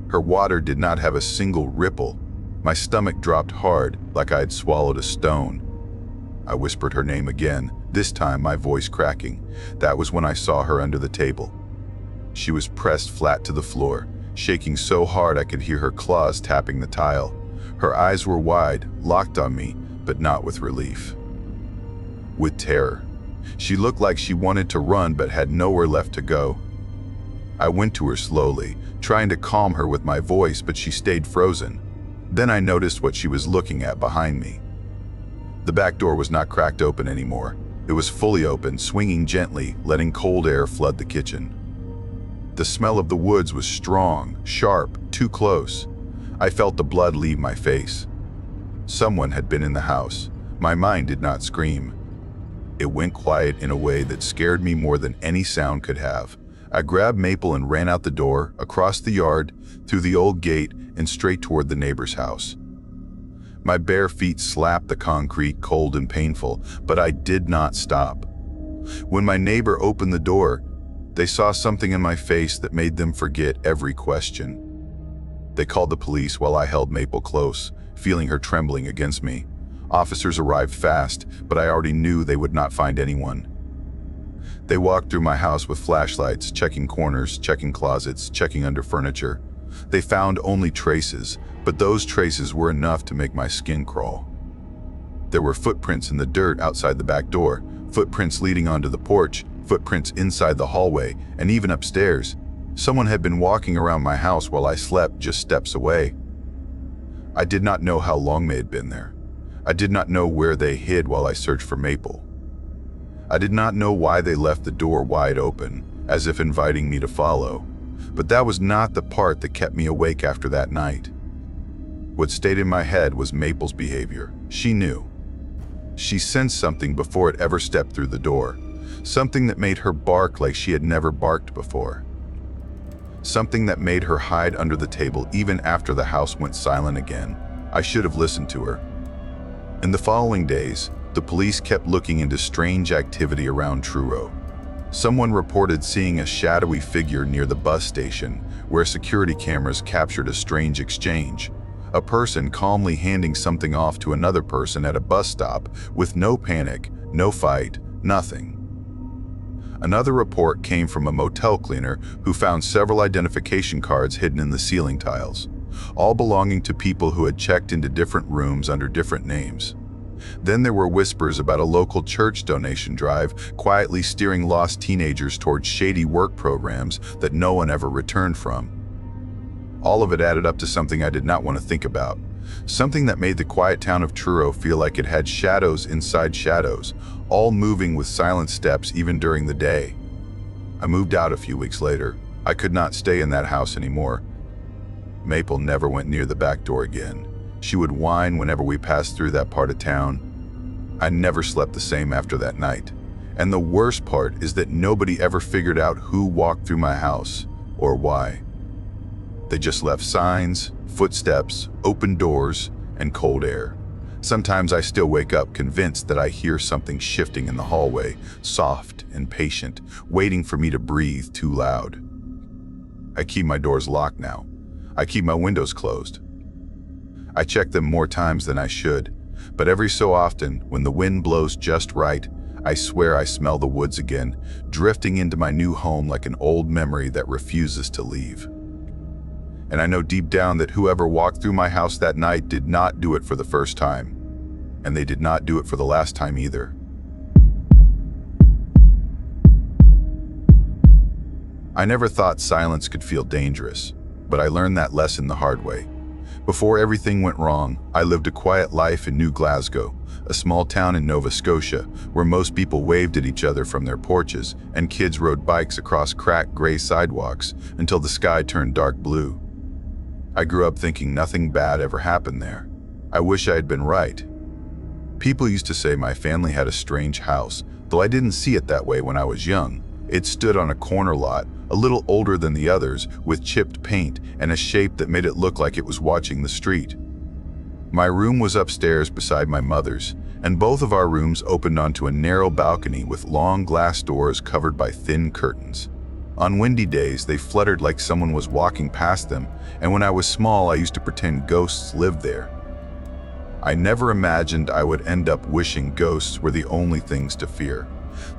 Her water did not have a single ripple. My stomach dropped hard, like I had swallowed a stone. I whispered her name again, this time my voice cracking. That was when I saw her under the table. She was pressed flat to the floor, shaking so hard I could hear her claws tapping the tile. Her eyes were wide, locked on me, but not with relief. With terror. She looked like she wanted to run but had nowhere left to go. I went to her slowly, trying to calm her with my voice, but she stayed frozen. Then I noticed what she was looking at behind me. The back door was not cracked open anymore. It was fully open, swinging gently, letting cold air flood the kitchen. The smell of the woods was strong, sharp, too close. I felt the blood leave my face. Someone had been in the house. My mind did not scream. It went quiet in a way that scared me more than any sound could have. I grabbed Maple and ran out the door, across the yard, through the old gate, and straight toward the neighbor's house. My bare feet slapped the concrete, cold and painful, but I did not stop. When my neighbor opened the door, they saw something in my face that made them forget every question. They called the police while I held Maple close, feeling her trembling against me. Officers arrived fast, but I already knew they would not find anyone. They walked through my house with flashlights, checking corners, checking closets, checking under furniture. They found only traces, but those traces were enough to make my skin crawl. There were footprints in the dirt outside the back door, footprints leading onto the porch, footprints inside the hallway, and even upstairs. Someone had been walking around my house while I slept just steps away. I did not know how long they had been there. I did not know where they hid while I searched for Maple. I did not know why they left the door wide open, as if inviting me to follow. But that was not the part that kept me awake after that night. What stayed in my head was Maple's behavior. She knew. She sensed something before it ever stepped through the door. Something that made her bark like she had never barked before. Something that made her hide under the table even after the house went silent again. I should have listened to her. In the following days, the police kept looking into strange activity around Truro. Someone reported seeing a shadowy figure near the bus station, where security cameras captured a strange exchange. A person calmly handing something off to another person at a bus stop, with no panic, no fight, Nothing. Another report came from a motel cleaner who found several identification cards hidden in the ceiling tiles, all belonging to people who had checked into different rooms under different names. Then there were whispers about a local church donation drive quietly steering lost teenagers towards shady work programs that no one ever returned from. All of it added up to something I did not want to think about, something that made the quiet town of Truro feel like it had shadows inside shadows, all moving with silent steps even during the day. I moved out a few weeks later. I could not stay in that house anymore. Maple never went near the back door again. She would whine whenever we passed through that part of town. I never slept the same after that night. And the worst part is that nobody ever figured out who walked through my house or why. They just left signs, footsteps, open doors, and cold air. Sometimes I still wake up convinced that I hear something shifting in the hallway, soft and patient, waiting for me to breathe too loud. I keep my doors locked now. I keep my windows closed. I check them more times than I should, but every so often, when the wind blows just right, I swear I smell the woods again, drifting into my new home like an old memory that refuses to leave. And I know deep down that whoever walked through my house that night did not do it for the first time, and they did not do it for the last time either. I never thought silence could feel dangerous, but I learned that lesson the hard way. Before everything went wrong, I lived a quiet life in New Glasgow, a small town in Nova Scotia, where most people waved at each other from their porches and kids rode bikes across cracked gray sidewalks until the sky turned dark blue. I grew up thinking nothing bad ever happened there. I wish I had been right. People used to say my family had a strange house, though I didn't see it that way when I was young. It stood on a corner lot, a little older than the others, with chipped paint and a shape that made it look like it was watching the street. My room was upstairs beside my mother's, and both of our rooms opened onto a narrow balcony with long glass doors covered by thin curtains. On windy days, they fluttered like someone was walking past them, and when I was small, I used to pretend ghosts lived there. I never imagined I would end up wishing ghosts were the only things to fear.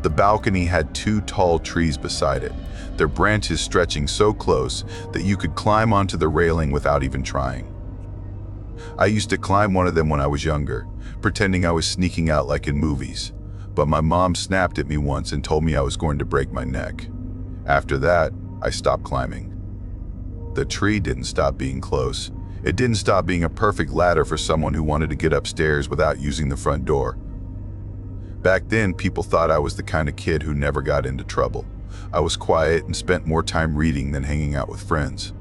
The balcony had 2 tall trees beside it, their branches stretching so close that you could climb onto the railing without even trying. I used to climb one of them when I was younger, pretending I was sneaking out like in movies, but my mom snapped at me once and told me I was going to break my neck. After that, I stopped climbing. The tree didn't stop being close. It didn't stop being a perfect ladder for someone who wanted to get upstairs without using the front door. Back then, people thought I was the kind of kid who never got into trouble. I was quiet and spent more time reading than hanging out with friends.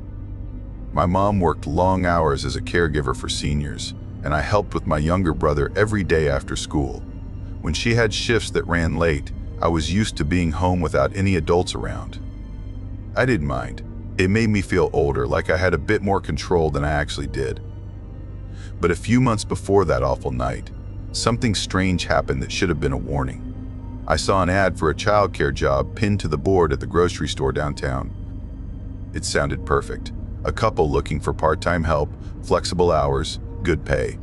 My mom worked long hours as a caregiver for seniors, and I helped with my younger brother every day after school. When she had shifts that ran late, I was used to being home without any adults around. I didn't mind. It made me feel older, like I had a bit more control than I actually did. But a few months before that awful night, something strange happened that should have been a warning. I saw an ad for a childcare job pinned to the board at the grocery store downtown. It sounded perfect. A couple looking for part-time help, flexible hours, good pay.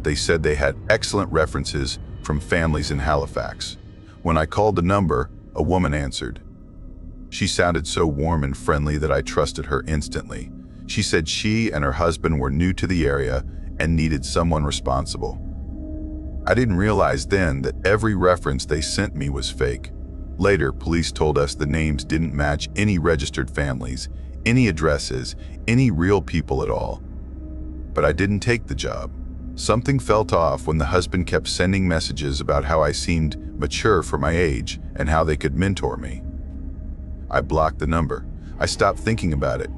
They said they had excellent references from families in Halifax. When I called the number, a woman answered. She sounded so warm and friendly that I trusted her instantly. She said she and her husband were new to the area and needed someone responsible. I didn't realize then that every reference they sent me was fake. Later, police told us the names didn't match any registered families, any addresses, any real people at all. But I didn't take the job. Something felt off when the husband kept sending messages about how I seemed mature for my age and how they could mentor me. I blocked the number. I stopped thinking about it.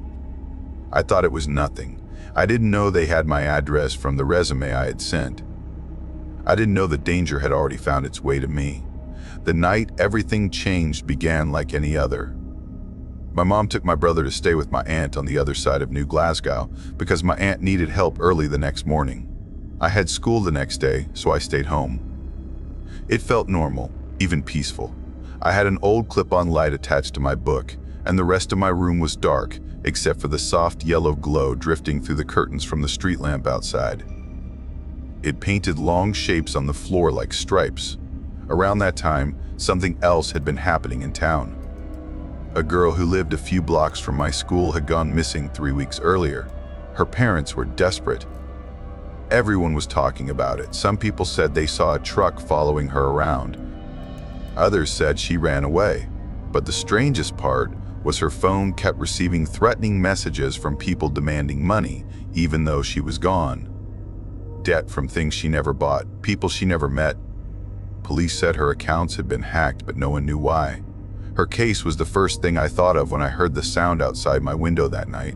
I thought it was nothing. I didn't know they had my address from the resume I had sent. I didn't know the danger had already found its way to me. The night everything changed began like any other. My mom took my brother to stay with my aunt on the other side of New Glasgow because my aunt needed help early the next morning. I had school the next day, so I stayed home. It felt normal, even peaceful. I had an old clip-on light attached to my book, and the rest of my room was dark, except for the soft yellow glow drifting through the curtains from the street lamp outside. It painted long shapes on the floor like stripes. Around that time, something else had been happening in town. A girl who lived a few blocks from my school had gone missing 3 weeks earlier. Her parents were desperate. Everyone was talking about it. Some people said they saw a truck following her around. Others said she ran away. But the strangest part was her phone kept receiving threatening messages from people demanding money, even though she was gone. Debt from things she never bought, people she never met. Police said her accounts had been hacked, but no one knew why. Her case was the first thing I thought of when I heard the sound outside my window that night.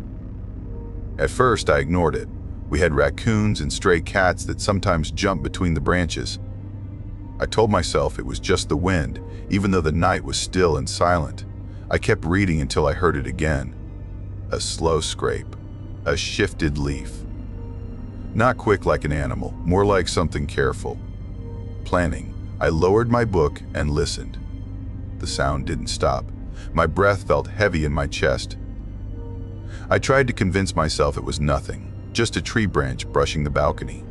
At first, I ignored it. We had raccoons and stray cats that sometimes jumped between the branches. I told myself it was just the wind, even though the night was still and silent. I kept reading until I heard it again. A slow scrape, a shifted leaf. Not quick like an animal, more like something careful. Planning, I lowered my book and listened. The sound didn't stop. My breath felt heavy in my chest. I tried to convince myself it was nothing, just a tree branch brushing the balcony.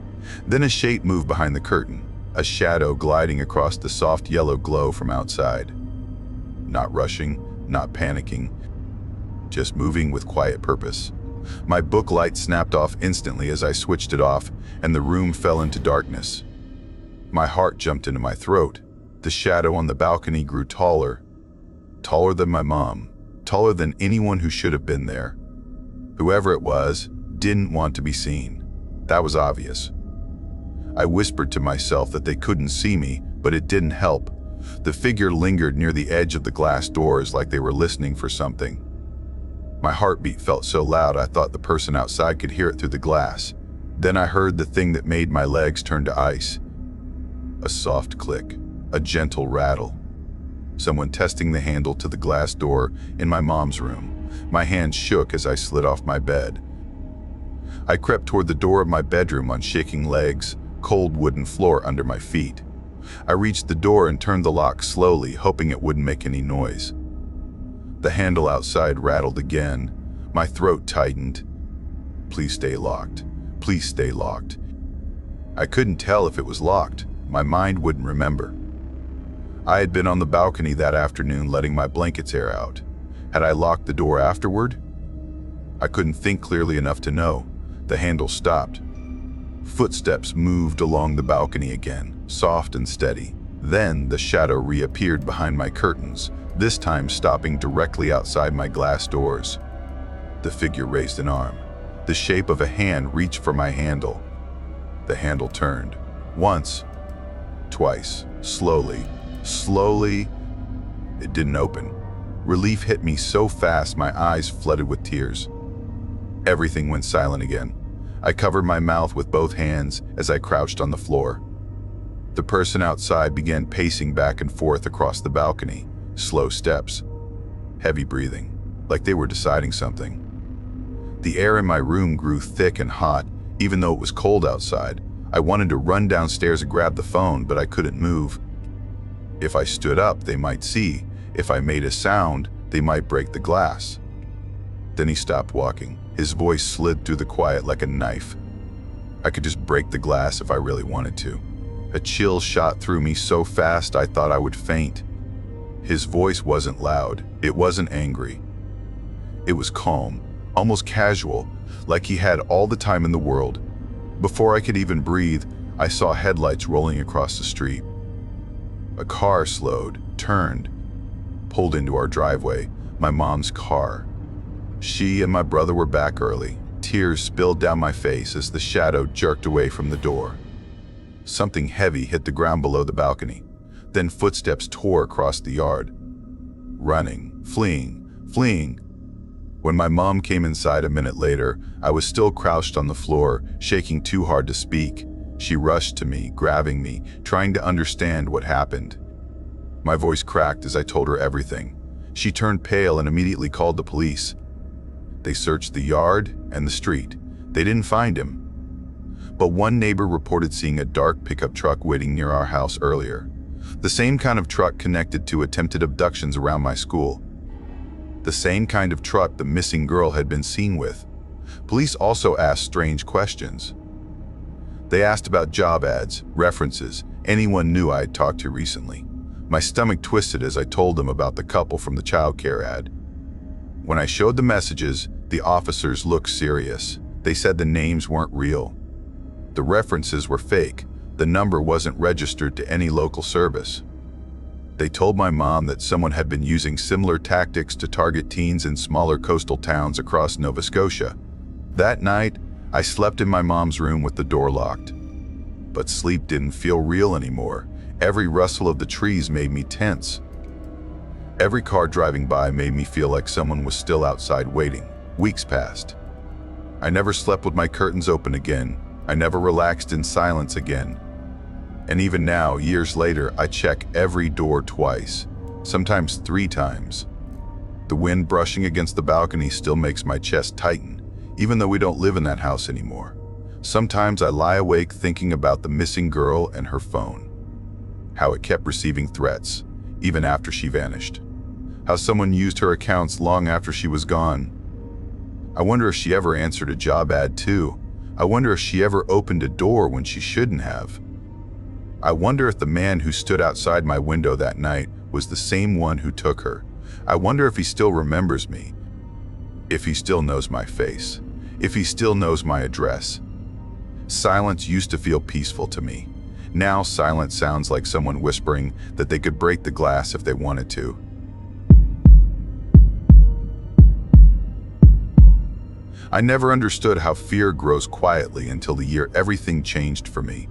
Then a shape moved behind the curtain, a shadow gliding across the soft yellow glow from outside. Not rushing, not panicking, just moving with quiet purpose. My book light snapped off instantly as I switched it off, and the room fell into darkness. My heart jumped into my throat. The shadow on the balcony grew taller. Taller than my mom, taller than anyone who should have been there. Whoever it was didn't want to be seen. That was obvious. I whispered to myself that they couldn't see me, but it didn't help. The figure lingered near the edge of the glass doors like they were listening for something. My heartbeat felt so loud I thought the person outside could hear it through the glass. Then I heard the thing that made my legs turn to ice. A soft click, a gentle rattle. Someone testing the handle to the glass door in my mom's room. My hands shook as I slid off my bed. I crept toward the door of my bedroom on shaking legs, cold wooden floor under my feet. I reached the door and turned the lock slowly, hoping it wouldn't make any noise. The handle outside rattled again. My throat tightened. Please stay locked. Please stay locked. I couldn't tell if it was locked. My mind wouldn't remember. I had been on the balcony that afternoon letting my blankets air out. Had I locked the door afterward? I couldn't think clearly enough to know. The handle stopped. Footsteps moved along the balcony again, soft and steady. Then the shadow reappeared behind my curtains, this time stopping directly outside my glass doors. The figure raised an arm. The shape of a hand reached for my handle. The handle turned. Once, twice, slowly. It didn't open. Relief hit me so fast my eyes flooded with tears. Everything went silent again. I covered my mouth with both hands as I crouched on the floor. The person outside began pacing back and forth across the balcony, slow steps, heavy breathing, like they were deciding something. The air in my room grew thick and hot, even though it was cold outside. I wanted to run downstairs and grab the phone, but I couldn't move. If I stood up, they might see. If I made a sound, they might break the glass. Then he stopped walking. His voice slid through the quiet like a knife. I could just break the glass if I really wanted to. A chill shot through me so fast I thought I would faint. His voice wasn't loud. It wasn't angry. It was calm, almost casual, like he had all the time in the world. Before I could even breathe, I saw headlights rolling across the street. A car slowed, turned, pulled into our driveway, my mom's car. She and my brother were back early. Tears spilled down my face as the shadow jerked away from the door. Something heavy hit the ground below the balcony. Then footsteps tore across the yard. Running, fleeing. When my mom came inside a minute later, I was still crouched on the floor, shaking too hard to speak. She rushed to me, grabbing me, trying to understand what happened. My voice cracked as I told her everything. She turned pale and immediately called the police. They searched the yard and the street. They didn't find him. But one neighbor reported seeing a dark pickup truck waiting near our house earlier. The same kind of truck connected to attempted abductions around my school. The same kind of truck the missing girl had been seen with. Police also asked strange questions. They asked about job ads, references, anyone knew I had talked to recently. My stomach twisted as I told them about the couple from the childcare ad. When I showed the messages, the officers looked serious. They said the names weren't real. The references were fake. The number wasn't registered to any local service. They told my mom that someone had been using similar tactics to target teens in smaller coastal towns across Nova Scotia. That night, I slept in my mom's room with the door locked. But sleep didn't feel real anymore. Every rustle of the trees made me tense. Every car driving by made me feel like someone was still outside waiting. Weeks passed. I never slept with my curtains open again. I never relaxed in silence again. And even now, years later, I check every door twice, sometimes 3 times. The wind brushing against the balcony still makes my chest tighten, even though we don't live in that house anymore. Sometimes I lie awake thinking about the missing girl and her phone. How it kept receiving threats, even after she vanished. How someone used her accounts long after she was gone. I wonder if she ever answered a job ad too. I wonder if she ever opened a door when she shouldn't have. I wonder if the man who stood outside my window that night was the same one who took her. I wonder if he still remembers me. If he still knows my face. If he still knows my address. Silence used to feel peaceful to me. Now silence sounds like someone whispering that they could break the glass if they wanted to. I never understood how fear grows quietly until the year everything changed for me.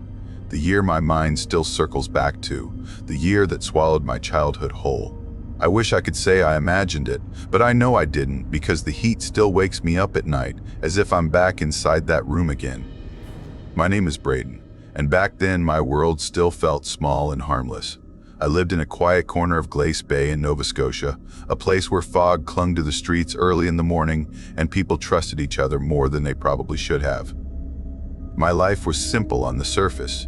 The year my mind still circles back to. The year that swallowed my childhood whole. I wish I could say I imagined it, but I know I didn't because the heat still wakes me up at night as if I'm back inside that room again. My name is Braden, and back then my world still felt small and harmless. I lived in a quiet corner of Glace Bay in Nova Scotia, a place where fog clung to the streets early in the morning and people trusted each other more than they probably should have. My life was simple on the surface,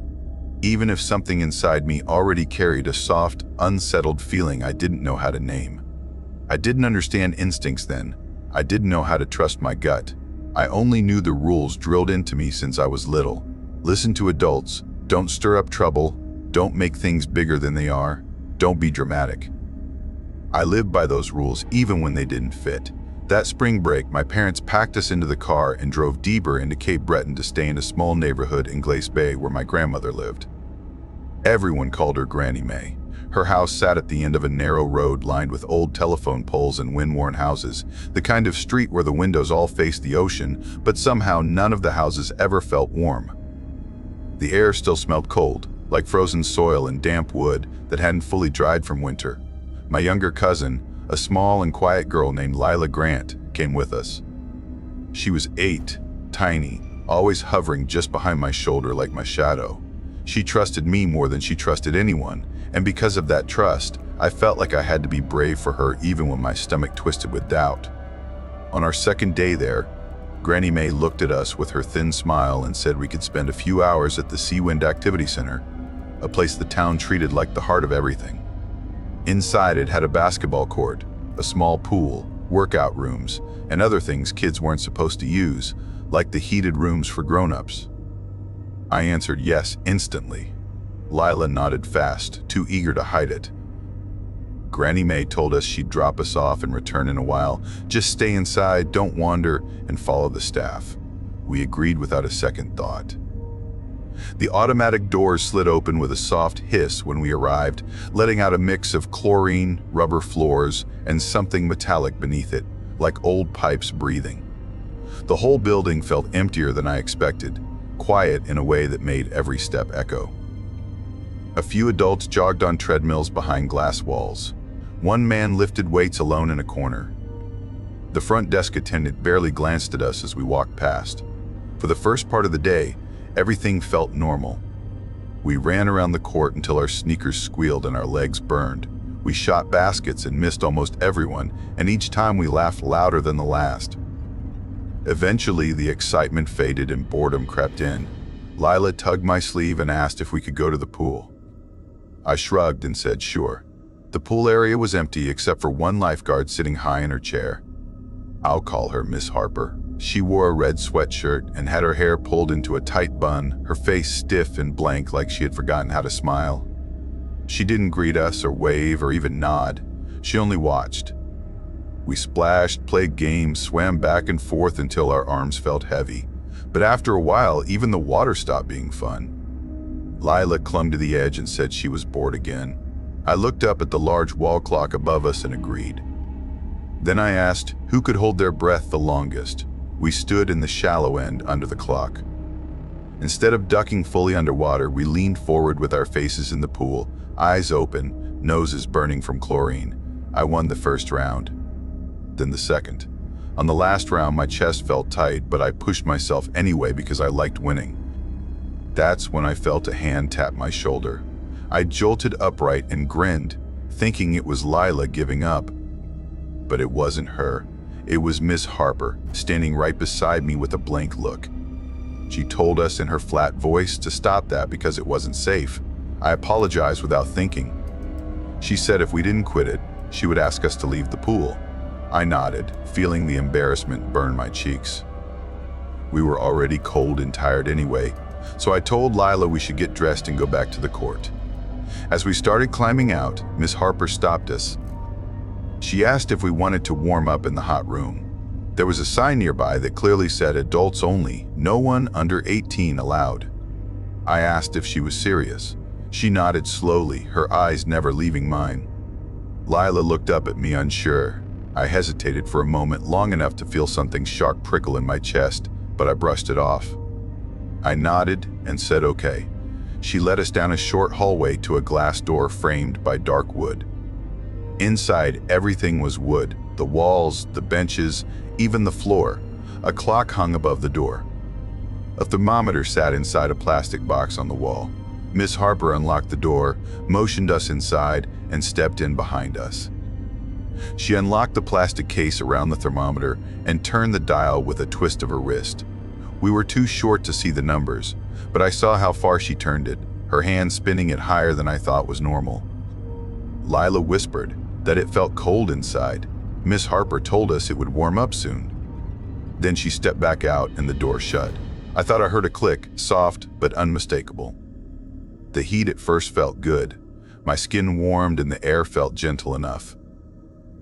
even if something inside me already carried a soft, unsettled feeling I didn't know how to name. I didn't understand instincts then. I didn't know how to trust my gut. I only knew the rules drilled into me since I was little. Listen to adults, don't stir up trouble, don't make things bigger than they are, don't be dramatic. I lived by those rules even when they didn't fit. That spring break, my parents packed us into the car and drove deeper into Cape Breton to stay in a small neighborhood in Glace Bay where my grandmother lived. Everyone called her Granny May. Her house sat at the end of a narrow road lined with old telephone poles and wind-worn houses, the kind of street where the windows all faced the ocean, but somehow none of the houses ever felt warm. The air still smelled cold, like frozen soil and damp wood that hadn't fully dried from winter. My younger cousin, a small and quiet girl named Lila Grant, came with us. She was 8, tiny, always hovering just behind my shoulder like my shadow. She trusted me more than she trusted anyone, and because of that trust, I felt like I had to be brave for her even when my stomach twisted with doubt. On our second day there, Granny May looked at us with her thin smile and said we could spend a few hours at the Seawind Activity Center, a place the town treated like the heart of everything. Inside it had a basketball court, a small pool, workout rooms, and other things kids weren't supposed to use, like the heated rooms for grown-ups. I answered yes instantly. Lila nodded fast, too eager to hide it. Granny May told us she'd drop us off and return in a while. Just stay inside, don't wander, and follow the staff. We agreed without a second thought. The automatic doors slid open with a soft hiss when we arrived, letting out a mix of chlorine, rubber floors, and something metallic beneath it, like old pipes breathing. The whole building felt emptier than I expected, quiet in a way that made every step echo. A few adults jogged on treadmills behind glass walls. One man lifted weights alone in a corner. The front desk attendant barely glanced at us as we walked past. For the first part of the day, everything felt normal. We ran around the court until our sneakers squealed and our legs burned. We shot baskets and missed almost everyone, and each time we laughed louder than the last. Eventually, the excitement faded and boredom crept in. Lila tugged my sleeve and asked if we could go to the pool. I shrugged and said sure. The pool area was empty except for one lifeguard sitting high in her chair. I'll call her Miss Harper. She wore a red sweatshirt and had her hair pulled into a tight bun, her face stiff and blank like she had forgotten how to smile. She didn't greet us or wave or even nod. She only watched. We splashed, played games, swam back and forth until our arms felt heavy. But after a while, even the water stopped being fun. Lila clung to the edge and said she was bored again. I looked up at the large wall clock above us and agreed. Then I asked who could hold their breath the longest. We stood in the shallow end under the clock. Instead of ducking fully underwater, we leaned forward with our faces in the pool, eyes open, noses burning from chlorine. I won the first round, then the second. On the last round, my chest felt tight, but I pushed myself anyway because I liked winning. That's when I felt a hand tap my shoulder. I jolted upright and grinned, thinking it was Lila giving up. But it wasn't her. It was Miss Harper, standing right beside me with a blank look. She told us in her flat voice to stop that because it wasn't safe. I apologized without thinking. She said if we didn't quit it, she would ask us to leave the pool. I nodded, feeling the embarrassment burn my cheeks. We were already cold and tired anyway, so I told Lila we should get dressed and go back to the court. As we started climbing out, Miss Harper stopped us. She asked if we wanted to warm up in the hot room. There was a sign nearby that clearly said adults only, no one under 18 allowed. I asked if she was serious. She nodded slowly, her eyes never leaving mine. Lila looked up at me unsure. I hesitated for a moment, long enough to feel something sharp prickle in my chest, but I brushed it off. I nodded and said okay. She led us down a short hallway to a glass door framed by dark wood. Inside, everything was wood, the walls, the benches, even the floor. A clock hung above the door. A thermometer sat inside a plastic box on the wall. Miss Harper unlocked the door, motioned us inside, and stepped in behind us. She unlocked the plastic case around the thermometer and turned the dial with a twist of her wrist. We were too short to see the numbers, but I saw how far she turned it, her hand spinning it higher than I thought was normal. Lila whispered that it felt cold inside. Miss Harper told us it would warm up soon. Then she stepped back out and the door shut. I thought I heard a click, soft but unmistakable. The heat at first felt good. My skin warmed and the air felt gentle enough.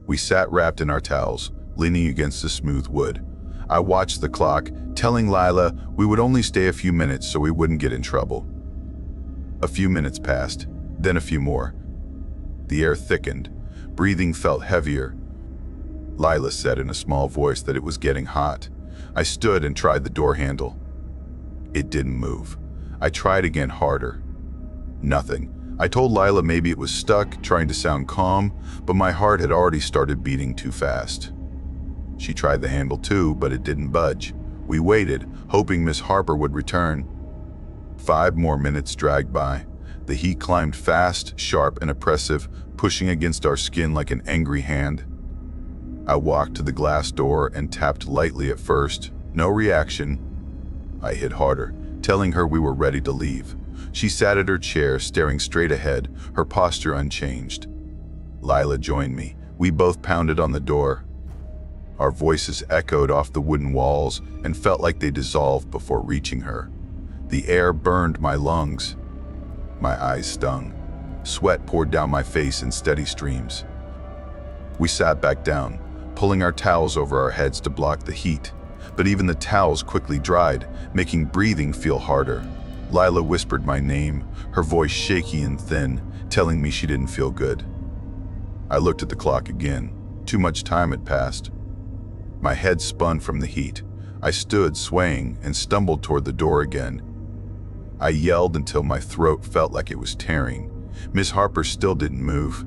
We sat wrapped in our towels, leaning against the smooth wood. I watched the clock, telling Lila we would only stay a few minutes so we wouldn't get in trouble. A few minutes passed, then a few more. The air thickened. Breathing felt heavier. Lila said in a small voice that it was getting hot. I stood and tried the door handle. It didn't move. I tried again harder. Nothing. I told Lila maybe it was stuck, trying to sound calm, but my heart had already started beating too fast. She tried the handle too, but it didn't budge. We waited, hoping Miss Harper would return. 5 more minutes dragged by. The heat climbed fast, sharp, and oppressive, pushing against our skin like an angry hand. I walked to the glass door and tapped lightly at first. No reaction. I hit harder, telling her we were ready to leave. She sat at her chair, staring straight ahead, her posture unchanged. Lila joined me. We both pounded on the door. Our voices echoed off the wooden walls and felt like they dissolved before reaching her. The air burned my lungs. My eyes stung. Sweat poured down my face in steady streams. We sat back down, pulling our towels over our heads to block the heat, but even the towels quickly dried, making breathing feel harder. Lila whispered my name, her voice shaky and thin, telling me she didn't feel good. I looked at the clock again. Too much time had passed. My head spun from the heat. I stood, swaying, and stumbled toward the door again. I yelled until my throat felt like it was tearing. Miss Harper still didn't move.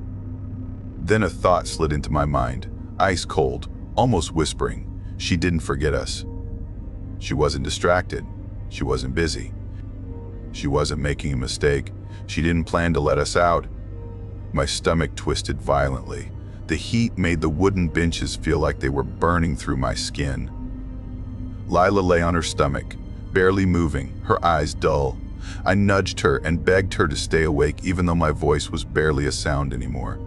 Then a thought slid into my mind, ice cold, almost whispering. She didn't forget us. She wasn't distracted. She wasn't busy. She wasn't making a mistake. She didn't plan to let us out. My stomach twisted violently. The heat made the wooden benches feel like they were burning through my skin. Lila lay on her stomach, barely moving, her eyes dull. I nudged her and begged her to stay awake even though my voice was barely a sound anymore.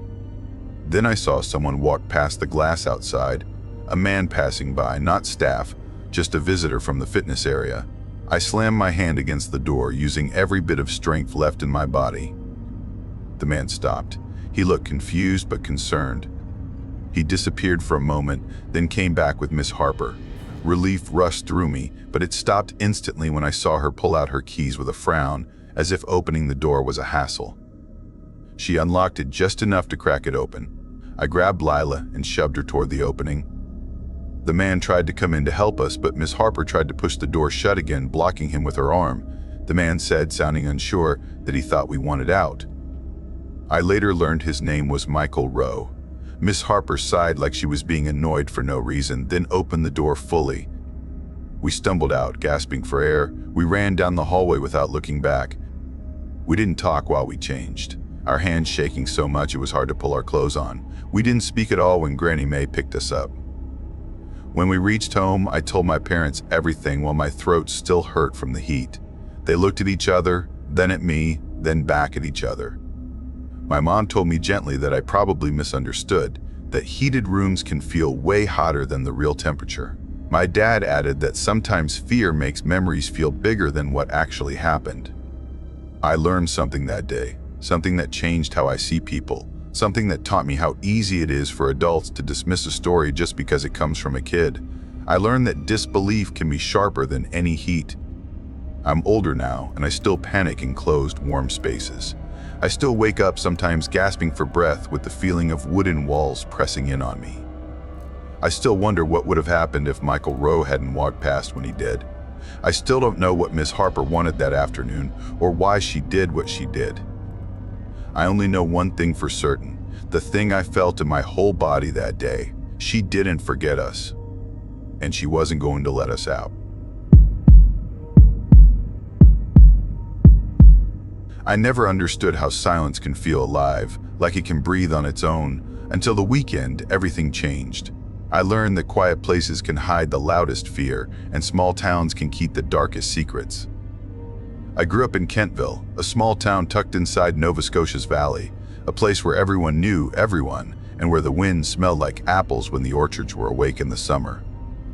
Then I saw someone walk past the glass outside, a man passing by, not staff, just a visitor from the fitness area. I slammed my hand against the door, using every bit of strength left in my body. The man stopped. He looked confused but concerned. He disappeared for a moment, then came back with Miss Harper. Relief rushed through me, but it stopped instantly when I saw her pull out her keys with a frown, as if opening the door was a hassle. She unlocked it just enough to crack it open. I grabbed Lila and shoved her toward the opening. The man tried to come in to help us, but Miss Harper tried to push the door shut again, blocking him with her arm. The man said, sounding unsure, that he thought we wanted out. I later learned his name was Michael Rowe. Miss Harper sighed like she was being annoyed for no reason, then opened the door fully. We stumbled out, gasping for air. We ran down the hallway without looking back. We didn't talk while we changed, our hands shaking so much it was hard to pull our clothes on. We didn't speak at all when Granny May picked us up. When we reached home, I told my parents everything while my throat still hurt from the heat. They looked at each other, then at me, then back at each other. My mom told me gently that I probably misunderstood, that heated rooms can feel way hotter than the real temperature. My dad added that sometimes fear makes memories feel bigger than what actually happened. I learned something that day, something that changed how I see people, something that taught me how easy it is for adults to dismiss a story just because it comes from a kid. I learned that disbelief can be sharper than any heat. I'm older now, and I still panic in closed, warm spaces. I still wake up sometimes gasping for breath with the feeling of wooden walls pressing in on me. I still wonder what would have happened if Michael Rowe hadn't walked past when he did. I still don't know what Miss Harper wanted that afternoon or why she did what she did. I only know one thing for certain, the thing I felt in my whole body that day. She didn't forget us, and she wasn't going to let us out. I never understood how silence can feel alive, like it can breathe on its own, until the weekend everything changed. I learned that quiet places can hide the loudest fear, and small towns can keep the darkest secrets. I grew up in Kentville, a small town tucked inside Nova Scotia's valley, a place where everyone knew everyone, and where the wind smelled like apples when the orchards were awake in the summer.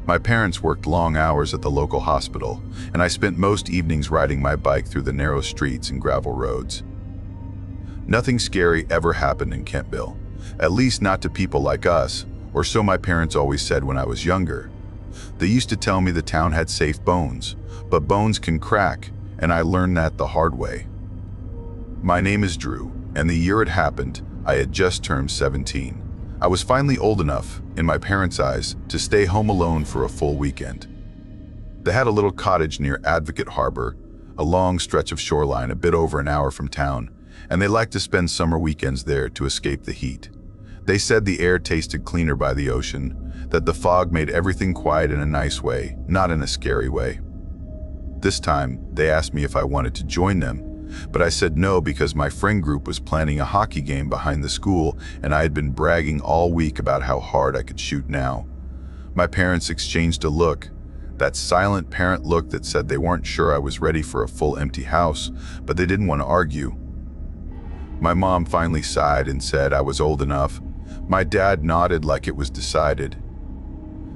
My parents worked long hours at the local hospital, and I spent most evenings riding my bike through the narrow streets and gravel roads. Nothing scary ever happened in Kentville, at least not to people like us, or so my parents always said when I was younger. They used to tell me the town had safe bones, but bones can crack, and I learned that the hard way. My name is Drew, and the year it happened, I had just turned 17. I was finally old enough, in my parents' eyes, to stay home alone for a full weekend. They had a little cottage near Advocate Harbor, a long stretch of shoreline a bit over an hour from town, and they liked to spend summer weekends there to escape the heat. They said the air tasted cleaner by the ocean, that the fog made everything quiet in a nice way, not in a scary way. This time, they asked me if I wanted to join them, but I said no because my friend group was planning a hockey game behind the school and I had been bragging all week about how hard I could shoot now. My parents exchanged a look, that silent parent look that said they weren't sure I was ready for a full empty house, but they didn't want to argue. My mom finally sighed and said I was old enough. My dad nodded like it was decided.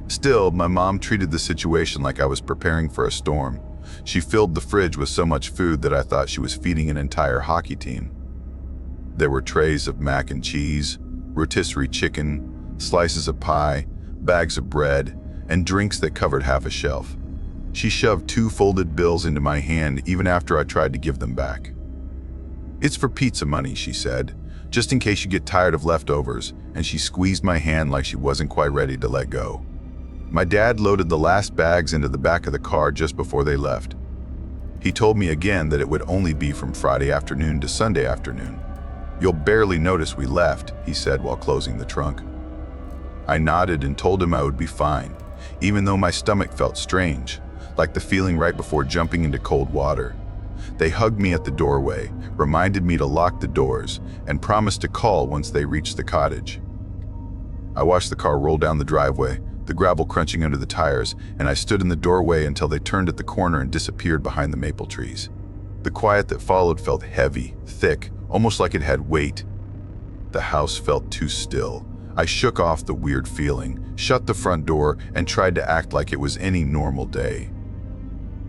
Still, my mom treated the situation like I was preparing for a storm. She filled the fridge with so much food that I thought she was feeding an entire hockey team. There were trays of mac and cheese, rotisserie chicken, slices of pie, bags of bread, and drinks that covered half a shelf. She shoved 2 folded bills into my hand even after I tried to give them back. "It's for pizza money," she said, "just in case you get tired of leftovers," and she squeezed my hand like she wasn't quite ready to let go. My dad loaded the last bags into the back of the car just before they left. He told me again that it would only be from Friday afternoon to Sunday afternoon. "You'll barely notice we left," he said while closing the trunk. I nodded and told him I would be fine, even though my stomach felt strange, like the feeling right before jumping into cold water. They hugged me at the doorway, reminded me to lock the doors, and promised to call once they reached the cottage. I watched the car roll down the driveway, the gravel crunching under the tires, and I stood in the doorway until they turned at the corner and disappeared behind the maple trees. The quiet that followed felt heavy, thick, almost like it had weight. The house felt too still. I shook off the weird feeling, shut the front door, and tried to act like it was any normal day.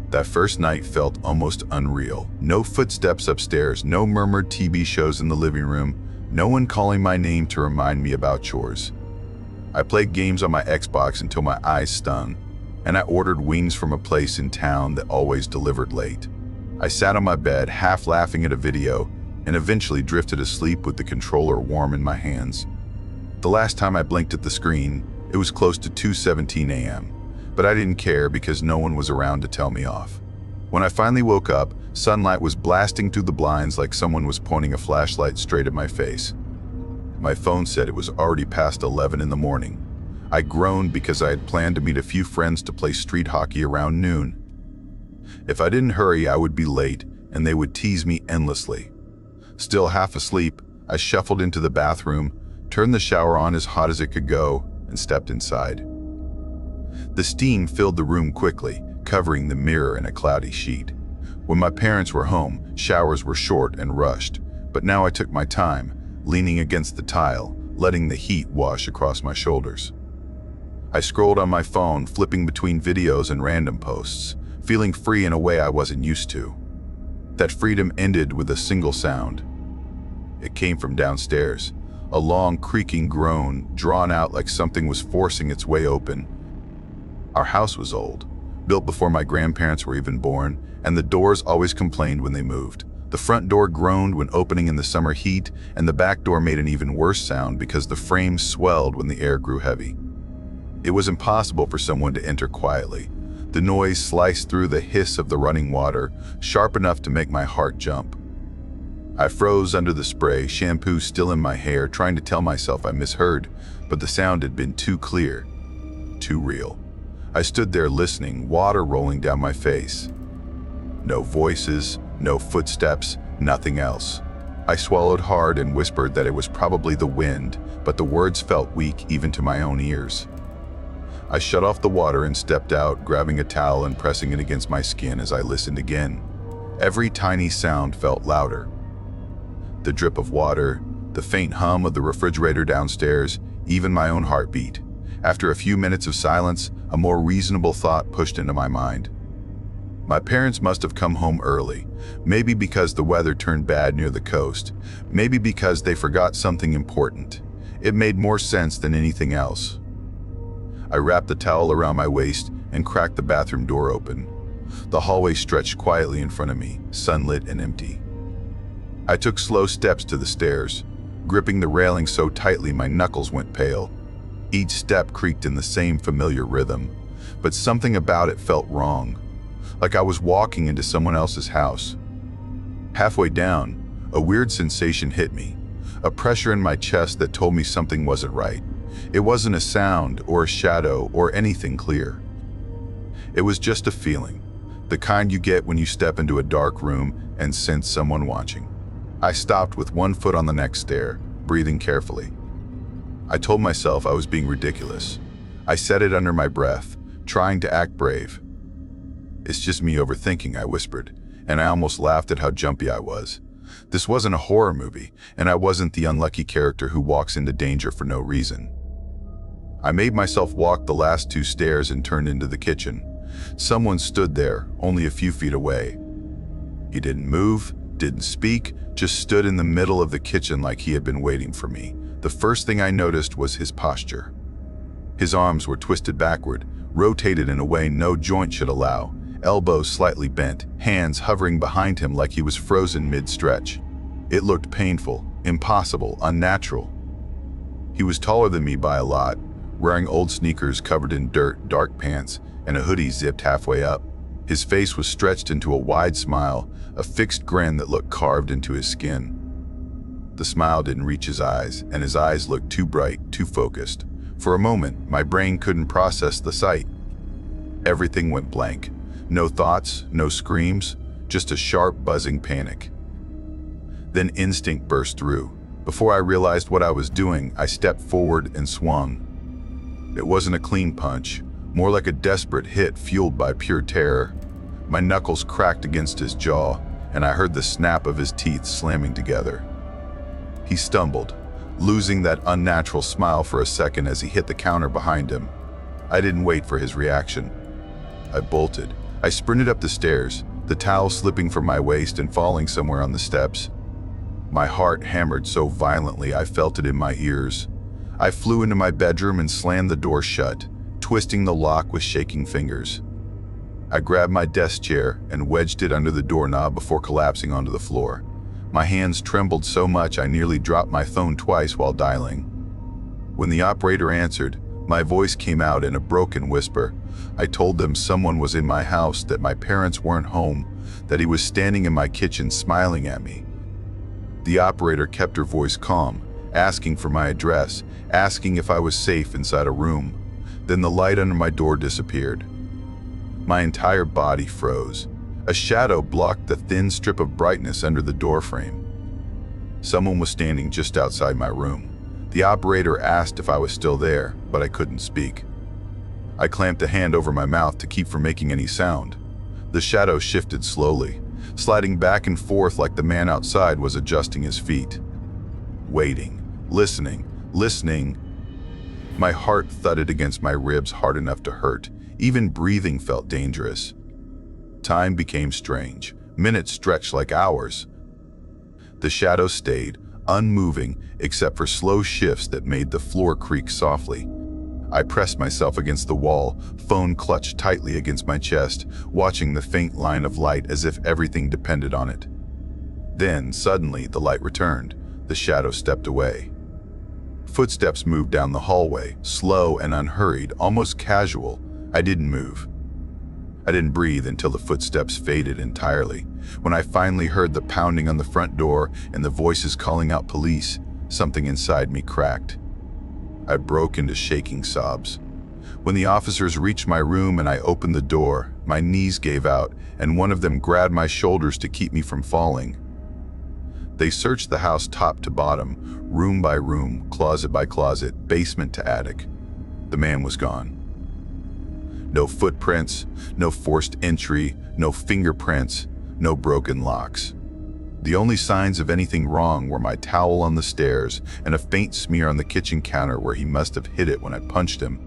That first night felt almost unreal. No footsteps upstairs, no murmured TV shows in the living room, no one calling my name to remind me about chores. I played games on my Xbox until my eyes stung, and I ordered wings from a place in town that always delivered late. I sat on my bed, half laughing at a video, and eventually drifted asleep with the controller warm in my hands. The last time I blinked at the screen, it was close to 2:17 a.m., but I didn't care because no one was around to tell me off. When I finally woke up, sunlight was blasting through the blinds like someone was pointing a flashlight straight at my face. My phone said it was already past 11 in the morning. I groaned because I had planned to meet a few friends to play street hockey around noon. If I didn't hurry, I would be late, and they would tease me endlessly. Still half asleep, I shuffled into the bathroom, turned the shower on as hot as it could go, and stepped inside. The steam filled the room quickly, covering the mirror in a cloudy sheet. When my parents were home, showers were short and rushed, but now I took my time, leaning against the tile, letting the heat wash across my shoulders. I scrolled on my phone, flipping between videos and random posts, feeling free in a way I wasn't used to. That freedom ended with a single sound. It came from downstairs, a long creaking groan, drawn out like something was forcing its way open. Our house was old, built before my grandparents were even born, and the doors always complained when they moved. The front door groaned when opening in the summer heat, and the back door made an even worse sound because the frame swelled when the air grew heavy. It was impossible for someone to enter quietly. The noise sliced through the hiss of the running water, sharp enough to make my heart jump. I froze under the spray, shampoo still in my hair, trying to tell myself I misheard, but the sound had been too clear, too real. I stood there listening, water rolling down my face. No voices, no footsteps, nothing else. I swallowed hard and whispered that it was probably the wind, but the words felt weak even to my own ears. I shut off the water and stepped out, grabbing a towel and pressing it against my skin as I listened again. Every tiny sound felt louder. The drip of water, the faint hum of the refrigerator downstairs, even my own heartbeat. After a few minutes of silence, a more reasonable thought pushed into my mind. My parents must have come home early, maybe because the weather turned bad near the coast, maybe because they forgot something important. It made more sense than anything else. I wrapped the towel around my waist and cracked the bathroom door open. The hallway stretched quietly in front of me, sunlit and empty. I took slow steps to the stairs, gripping the railing so tightly my knuckles went pale. Each step creaked in the same familiar rhythm, but something about it felt wrong, like I was walking into someone else's house. Halfway down, a weird sensation hit me, a pressure in my chest that told me something wasn't right. It wasn't a sound or a shadow or anything clear. It was just a feeling, the kind you get when you step into a dark room and sense someone watching. I stopped with one foot on the next stair, breathing carefully. I told myself I was being ridiculous. I said it under my breath, trying to act brave. "It's just me overthinking," I whispered, and I almost laughed at how jumpy I was. This wasn't a horror movie, and I wasn't the unlucky character who walks into danger for no reason. I made myself walk the last 2 stairs and turned into the kitchen. Someone stood there, only a few feet away. He didn't move, didn't speak, just stood in the middle of the kitchen like he had been waiting for me. The first thing I noticed was his posture. His arms were twisted backward, rotated in a way no joint should allow, elbows slightly bent, hands hovering behind him like he was frozen mid-stretch. It looked painful, impossible, unnatural. He was taller than me by a lot, wearing old sneakers covered in dirt, dark pants, and a hoodie zipped halfway up. His face was stretched into a wide smile, a fixed grin that looked carved into his skin. The smile didn't reach his eyes, and his eyes looked too bright, too focused. For a moment, my brain couldn't process the sight. Everything went blank. No thoughts, no screams, just a sharp, buzzing panic. Then instinct burst through. Before I realized what I was doing, I stepped forward and swung. It wasn't a clean punch, more like a desperate hit fueled by pure terror. My knuckles cracked against his jaw, and I heard the snap of his teeth slamming together. He stumbled, losing that unnatural smile for a second as he hit the counter behind him. I didn't wait for his reaction. I bolted. I sprinted up the stairs, the towel slipping from my waist and falling somewhere on the steps. My heart hammered so violently I felt it in my ears. I flew into my bedroom and slammed the door shut, twisting the lock with shaking fingers. I grabbed my desk chair and wedged it under the doorknob before collapsing onto the floor. My hands trembled so much I nearly dropped my phone twice while dialing. When the operator answered, my voice came out in a broken whisper. I told them someone was in my house, that my parents weren't home, that he was standing in my kitchen smiling at me. The operator kept her voice calm, asking for my address, asking if I was safe inside a room. Then the light under my door disappeared. My entire body froze. A shadow blocked the thin strip of brightness under the doorframe. Someone was standing just outside my room. The operator asked if I was still there, but I couldn't speak. I clamped a hand over my mouth to keep from making any sound. The shadow shifted slowly, sliding back and forth like the man outside was adjusting his feet. Waiting, listening. My heart thudded against my ribs hard enough to hurt. Even breathing felt dangerous. Time became strange. Minutes stretched like hours. The shadow stayed, unmoving except for slow shifts that made the floor creak softly. I pressed myself against the wall, phone clutched tightly against my chest, watching the faint line of light as if everything depended on it. Then, suddenly, the light returned. The shadow stepped away. Footsteps moved down the hallway, slow and unhurried, almost casual. I didn't move. I didn't breathe until the footsteps faded entirely. When I finally heard the pounding on the front door and the voices calling out police, something inside me cracked. I broke into shaking sobs. When the officers reached my room and I opened the door, my knees gave out and one of them grabbed my shoulders to keep me from falling. They searched the house top to bottom, room by room, closet by closet, basement to attic. The man was gone. No footprints, no forced entry, no fingerprints, no broken locks. The only signs of anything wrong were my towel on the stairs and a faint smear on the kitchen counter where he must have hid it when I punched him.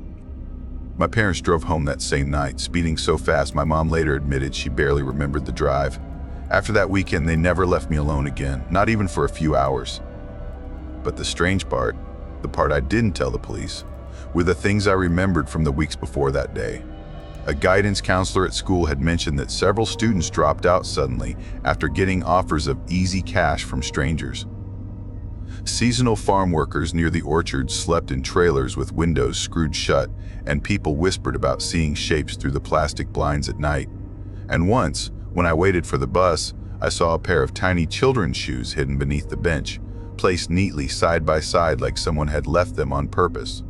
My parents drove home that same night, speeding so fast my mom later admitted she barely remembered the drive. After that weekend, they never left me alone again, not even for a few hours. But the strange part, the part I didn't tell the police, were the things I remembered from the weeks before that day. A guidance counselor at school had mentioned that several students dropped out suddenly after getting offers of easy cash from strangers. Seasonal farm workers near the orchards slept in trailers with windows screwed shut, and people whispered about seeing shapes through the plastic blinds at night. And once, when I waited for the bus, I saw a pair of tiny children's shoes hidden beneath the bench, placed neatly side by side like someone had left them on purpose.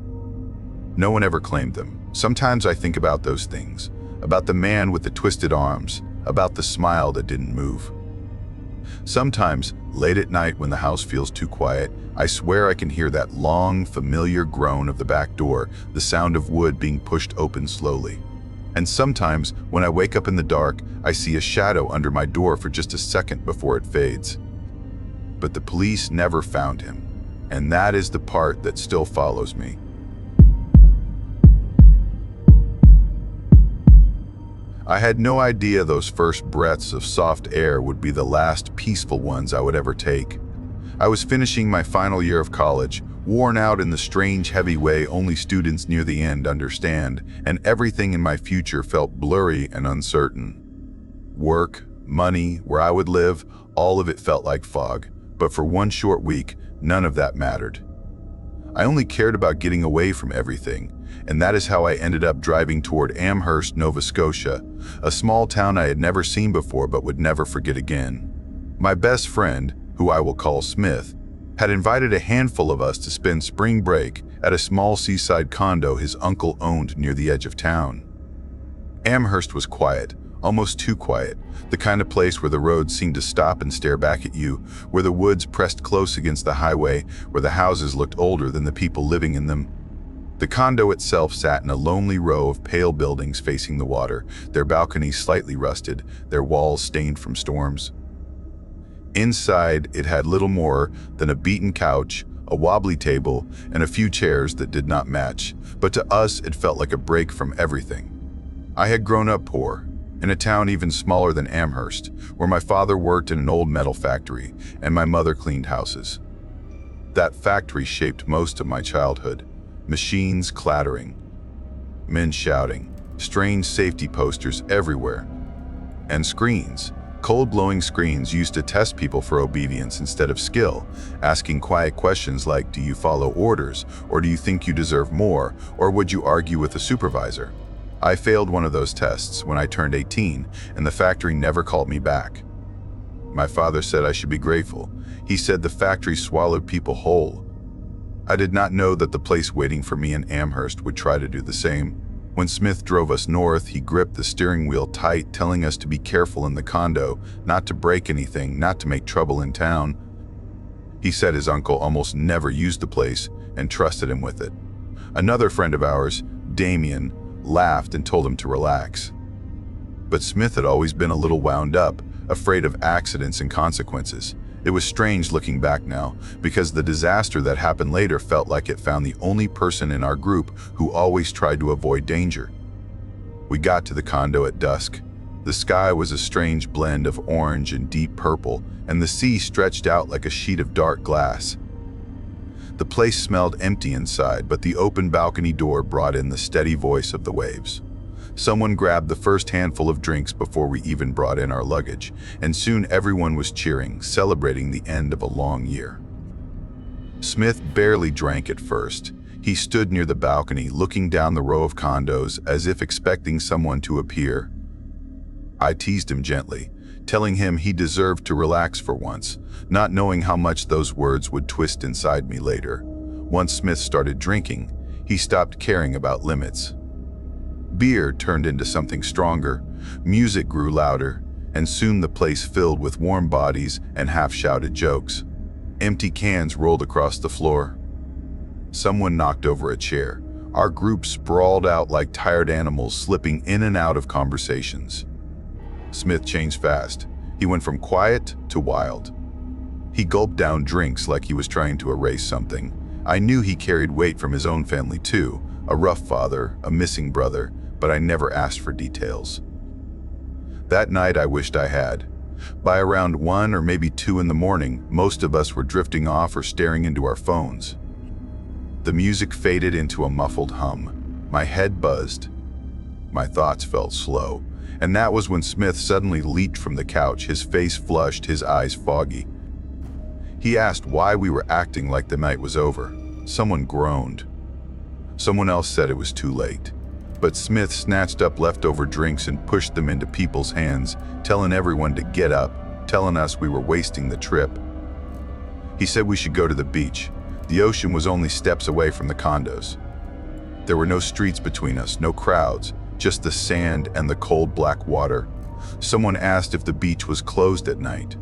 No one ever claimed them. Sometimes I think about those things, about the man with the twisted arms, about the smile that didn't move. Sometimes, late at night when the house feels too quiet, I swear I can hear that long, familiar groan of the back door, the sound of wood being pushed open slowly. And sometimes, when I wake up in the dark, I see a shadow under my door for just a second before it fades. But the police never found him, and that is the part that still follows me. I had no idea those first breaths of soft air would be the last peaceful ones I would ever take. I was finishing my final year of college, worn out in the strange, heavy way only students near the end understand, and everything in my future felt blurry and uncertain. Work, money, where I would live, all of it felt like fog, but for one short week, none of that mattered. I only cared about getting away from everything, and that is how I ended up driving toward Amherst, Nova Scotia, a small town I had never seen before but would never forget again. My best friend, who I will call Smith, had invited a handful of us to spend spring break at a small seaside condo his uncle owned near the edge of town. Amherst was quiet, almost too quiet, the kind of place where the roads seemed to stop and stare back at you, where the woods pressed close against the highway, where the houses looked older than the people living in them. The condo itself sat in a lonely row of pale buildings facing the water, their balconies slightly rusted, their walls stained from storms. Inside, it had little more than a beaten couch, a wobbly table, and a few chairs that did not match, but to us it felt like a break from everything. I had grown up poor, in a town even smaller than Amherst, where my father worked in an old metal factory and my mother cleaned houses. That factory shaped most of my childhood. Machines clattering, men shouting, strange safety posters everywhere, and screens. Cold-blowing screens used to test people for obedience instead of skill, asking quiet questions like, do you follow orders, or do you think you deserve more, or would you argue with a supervisor? I failed one of those tests when I turned 18, and the factory never called me back. My father said I should be grateful. He said the factory swallowed people whole. I did not know that the place waiting for me in Amherst would try to do the same. When Smith drove us north, he gripped the steering wheel tight, telling us to be careful in the condo, not to break anything, not to make trouble in town. He said his uncle almost never used the place and trusted him with it. Another friend of ours, Damien, laughed and told him to relax. But Smith had always been a little wound up, afraid of accidents and consequences. It was strange looking back now, because the disaster that happened later felt like it found the only person in our group who always tried to avoid danger. We got to the condo at dusk. The sky was a strange blend of orange and deep purple, and the sea stretched out like a sheet of dark glass. The place smelled empty inside, but the open balcony door brought in the steady voice of the waves. Someone grabbed the first handful of drinks before we even brought in our luggage, and soon everyone was cheering, celebrating the end of a long year. Smith barely drank at first. He stood near the balcony, looking down the row of condos as if expecting someone to appear. I teased him gently, telling him he deserved to relax for once, not knowing how much those words would twist inside me later. Once Smith started drinking, he stopped caring about limits. Beer turned into something stronger, music grew louder, and soon the place filled with warm bodies and half-shouted jokes. Empty cans rolled across the floor. Someone knocked over a chair. Our group sprawled out like tired animals, slipping in and out of conversations. Smith changed fast. He went from quiet to wild. He gulped down drinks like he was trying to erase something. I knew he carried weight from his own family too, a rough father, a missing brother, but I never asked for details. That night I wished I had. By around 1 or maybe 2 in the morning, most of us were drifting off or staring into our phones. The music faded into a muffled hum. My head buzzed. My thoughts felt slow, and that was when Smith suddenly leaped from the couch, his face flushed, his eyes foggy. He asked why we were acting like the night was over. Someone groaned. Someone else said it was too late. But Smith snatched up leftover drinks and pushed them into people's hands, telling everyone to get up, telling us we were wasting the trip. He said we should go to the beach. The ocean was only steps away from the condos. There were no streets between us, no crowds, just the sand and the cold black water. Someone asked if the beach was closed at night.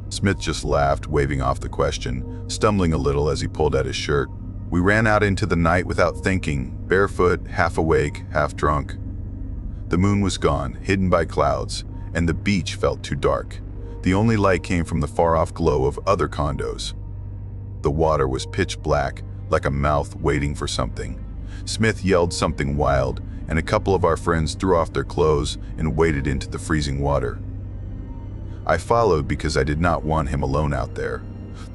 Smith just laughed, waving off the question, stumbling a little as he pulled at his shirt. We ran out into the night without thinking, barefoot, half awake, half drunk. The moon was gone, hidden by clouds, and the beach felt too dark. The only light came from the far-off glow of other condos. The water was pitch black, like a mouth waiting for something. Smith yelled something wild, and a couple of our friends threw off their clothes and waded into the freezing water. I followed because I did not want him alone out there.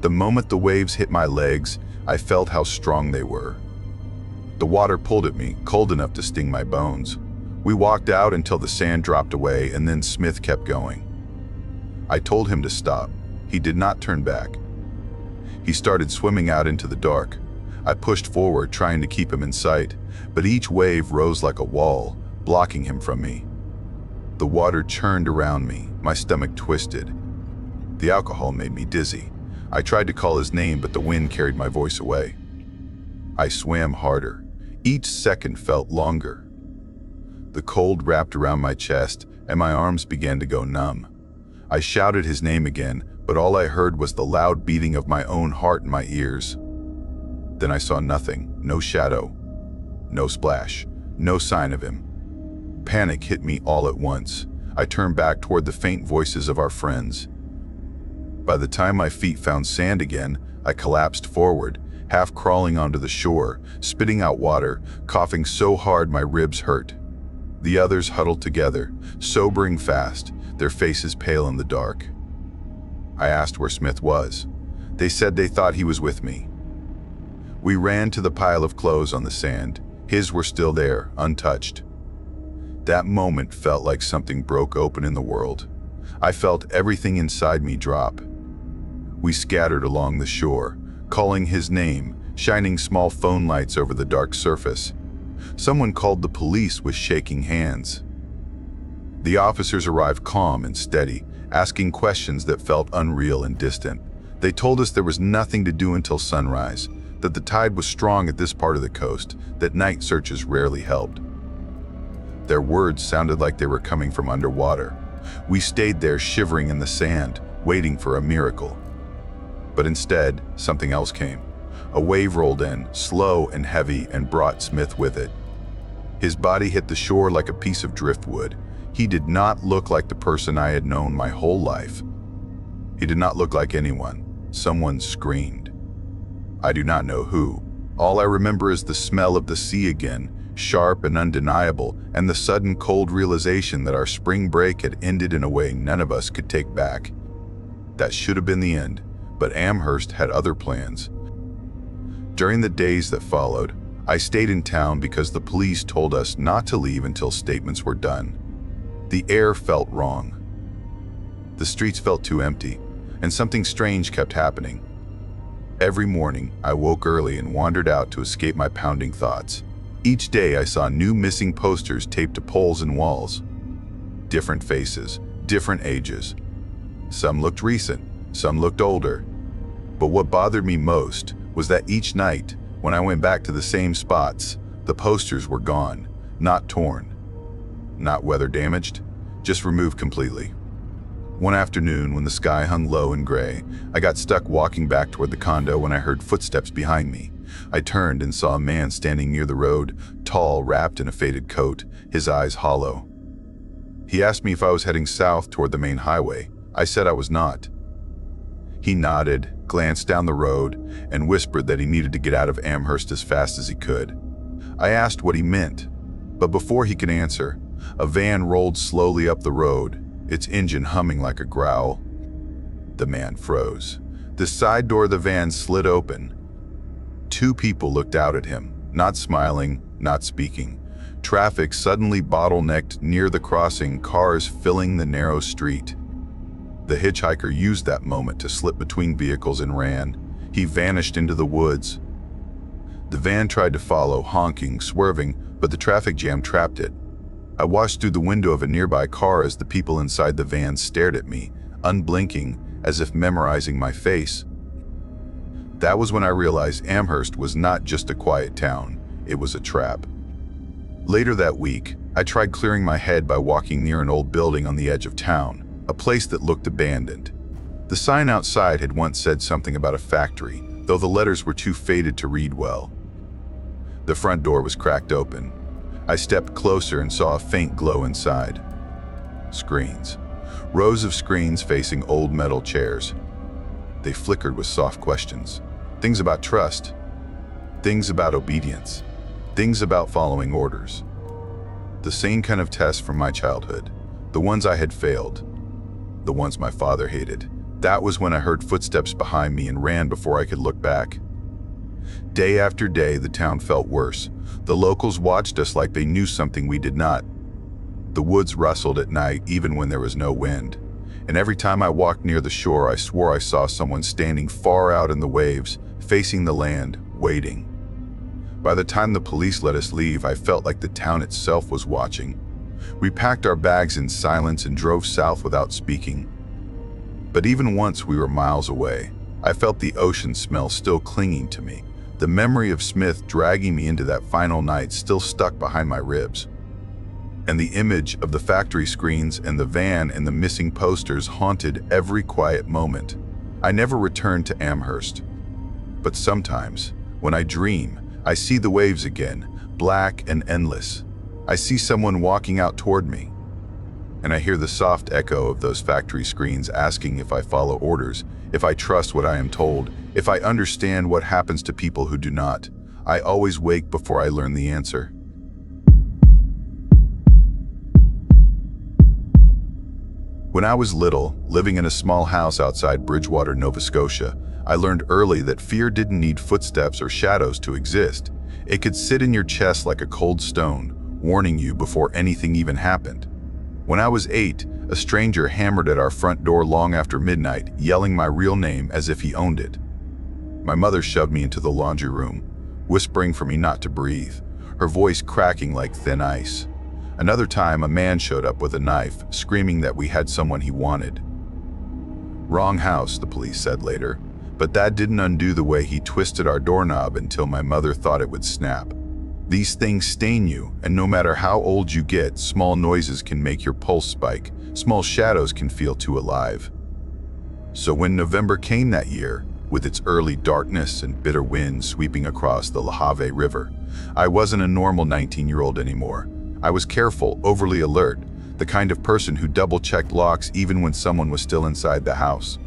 The moment the waves hit my legs, I felt how strong they were. The water pulled at me, cold enough to sting my bones. We walked out until the sand dropped away, and then Smith kept going. I told him to stop. He did not turn back. He started swimming out into the dark. I pushed forward, trying to keep him in sight, but each wave rose like a wall, blocking him from me. The water churned around me, my stomach twisted. The alcohol made me dizzy. I tried to call his name, but the wind carried my voice away. I swam harder. Each second felt longer. The cold wrapped around my chest, and my arms began to go numb. I shouted his name again, but all I heard was the loud beating of my own heart in my ears. Then I saw nothing, no shadow, no splash, no sign of him. Panic hit me all at once. I turned back toward the faint voices of our friends. By the time my feet found sand again, I collapsed forward, half crawling onto the shore, spitting out water, coughing so hard my ribs hurt. The others huddled together, sobering fast, their faces pale in the dark. I asked where Smith was. They said they thought he was with me. We ran to the pile of clothes on the sand. His were still there, untouched. That moment felt like something broke open in the world. I felt everything inside me drop. We scattered along the shore, calling his name, shining small phone lights over the dark surface. Someone called the police with shaking hands. The officers arrived calm and steady, asking questions that felt unreal and distant. They told us there was nothing to do until sunrise, that the tide was strong at this part of the coast, that night searches rarely helped. Their words sounded like they were coming from underwater. We stayed there shivering in the sand, waiting for a miracle. But instead, something else came. A wave rolled in, slow and heavy, and brought Smith with it. His body hit the shore like a piece of driftwood. He did not look like the person I had known my whole life. He did not look like anyone. Someone screamed. I do not know who. All I remember is the smell of the sea again, sharp and undeniable, and the sudden cold realization that our spring break had ended in a way none of us could take back. That should have been the end, but Amherst had other plans. During the days that followed, I stayed in town because the police told us not to leave until statements were done. The air felt wrong. The streets felt too empty, and something strange kept happening. Every morning, I woke early and wandered out to escape my pounding thoughts. Each day, I saw new missing posters taped to poles and walls. Different faces, different ages. Some looked recent, some looked older. But what bothered me most was that each night, when I went back to the same spots, the posters were gone, not torn, not weather damaged, just removed completely. One afternoon, when the sky hung low and gray, I got stuck walking back toward the condo when I heard footsteps behind me. I turned and saw a man standing near the road, tall, wrapped in a faded coat, his eyes hollow. He asked me if I was heading south toward the main highway. I said I was not. He nodded, glanced down the road, and whispered that he needed to get out of Amherst as fast as he could. I asked what he meant, but before he could answer, a van rolled slowly up the road, its engine humming like a growl. The man froze. The side door of the van slid open. Two people looked out at him, not smiling, not speaking. Traffic suddenly bottlenecked near the crossing, cars filling the narrow street. The hitchhiker used that moment to slip between vehicles and ran. He vanished into the woods. The van tried to follow, honking, swerving, but the traffic jam trapped it. I watched through the window of a nearby car as the people inside the van stared at me, unblinking, as if memorizing my face. That was when I realized Amherst was not just a quiet town, it was a trap. Later that week, I tried clearing my head by walking near an old building on the edge of town, a place that looked abandoned. The sign outside had once said something about a factory, though the letters were too faded to read well. The front door was cracked open. I stepped closer and saw a faint glow inside. Screens. Rows of screens facing old metal chairs. They flickered with soft questions. Things about trust. Things about obedience. Things about following orders. The same kind of tests from my childhood. The ones I had failed. The ones my father hated. That was when I heard footsteps behind me and ran before I could look back. Day after day, the town felt worse. The locals watched us like they knew something we did not. The woods rustled at night even when there was no wind. And every time I walked near the shore, I swore I saw someone standing far out in the waves, facing the land, waiting. By the time the police let us leave, I felt like the town itself was watching. We packed our bags in silence and drove south without speaking. But even once we were miles away, I felt the ocean smell still clinging to me. The memory of Smith dragging me into that final night still stuck behind my ribs. And the image of the factory screens and the van and the missing posters haunted every quiet moment. I never returned to Amherst. But sometimes, when I dream, I see the waves again, black and endless. I see someone walking out toward me. and I hear the soft echo of those factory screens asking if I follow orders, if I trust what I am told, if I understand what happens to people who do not. I always wake before I learn the answer. When I was little, living in a small house outside Bridgewater, Nova Scotia, I learned early that fear didn't need footsteps or shadows to exist. It could sit in your chest like a cold stone, warning you before anything even happened. When I was 8, a stranger hammered at our front door long after midnight, yelling my real name as if he owned it. My mother shoved me into the laundry room, whispering for me not to breathe, her voice cracking like thin ice. Another time, a man showed up with a knife, screaming that we had someone he wanted. Wrong house, the police said later, but that didn't undo the way he twisted our doorknob until my mother thought it would snap. These things stain you, and no matter how old you get, small noises can make your pulse spike, small shadows can feel too alive. So when November came that year, with its early darkness and bitter winds sweeping across the Lahave River, I wasn't a normal 19-year-old anymore. I was careful, overly alert, the kind of person who double-checked locks even when someone was still inside the house.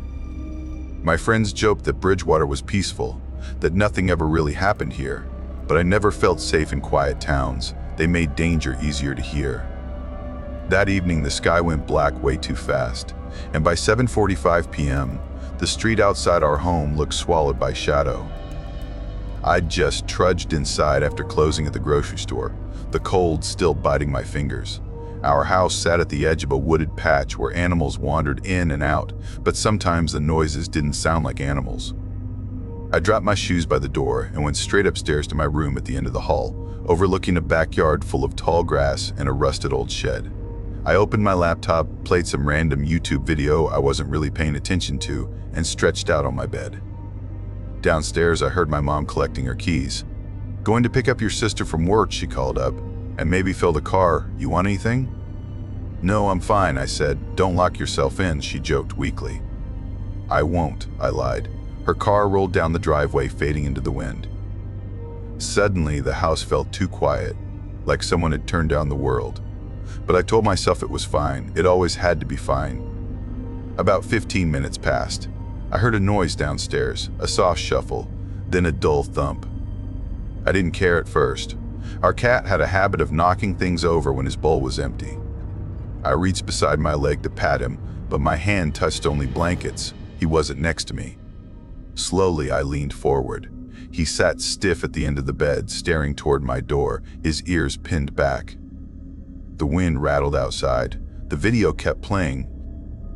My friends joked that Bridgewater was peaceful, that nothing ever really happened here, but I never felt safe in quiet towns. They made danger easier to hear. That evening, the sky went black way too fast, and by 7:45 p.m., the street outside our home looked swallowed by shadow. I'd just trudged inside after closing at the grocery store, the cold still biting my fingers. Our house sat at the edge of a wooded patch where animals wandered in and out, but sometimes the noises didn't sound like animals. I dropped my shoes by the door and went straight upstairs to my room at the end of the hall, overlooking a backyard full of tall grass and a rusted old shed. I opened my laptop, played some random YouTube video I wasn't really paying attention to, and stretched out on my bed. Downstairs, I heard my mom collecting her keys. "Going to pick up your sister from work," she called up, "and maybe fill the car. You want anything?" "No, I'm fine," I said. "Don't lock yourself in," she joked weakly. "I won't," I lied. Her car rolled down the driveway, fading into the wind. Suddenly, the house felt too quiet, like someone had turned down the world. But I told myself it was fine. It always had to be fine. About 15 minutes passed. I heard a noise downstairs, a soft shuffle, then a dull thump. I didn't care at first. Our cat had a habit of knocking things over when his bowl was empty. I reached beside my leg to pat him, but my hand touched only blankets. He wasn't next to me. Slowly, I leaned forward. He sat stiff at the end of the bed, staring toward my door, his ears pinned back. The wind rattled outside. The video kept playing.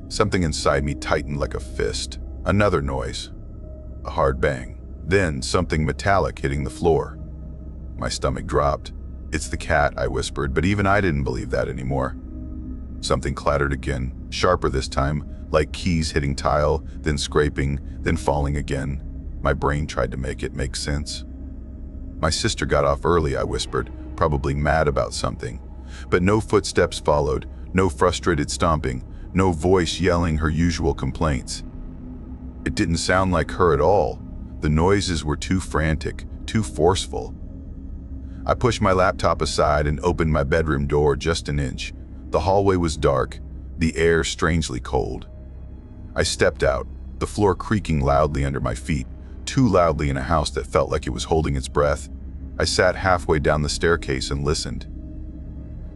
Something inside me tightened like a fist. Another noise. A hard bang. Then something metallic hitting the floor. My stomach dropped. "It's the cat," I whispered, but even I didn't believe that anymore. Something clattered again, sharper this time, like keys hitting tile, then scraping, then falling again. My brain tried to make it make sense. "My sister got off early," I whispered, probably mad about something. But no footsteps followed, no frustrated stomping, no voice yelling her usual complaints. It didn't sound like her at all. The noises were too frantic, too forceful. I pushed my laptop aside and opened my bedroom door just an inch. The hallway was dark, the air strangely cold. I stepped out, the floor creaking loudly under my feet, too loudly in a house that felt like it was holding its breath. I sat halfway down the staircase and listened.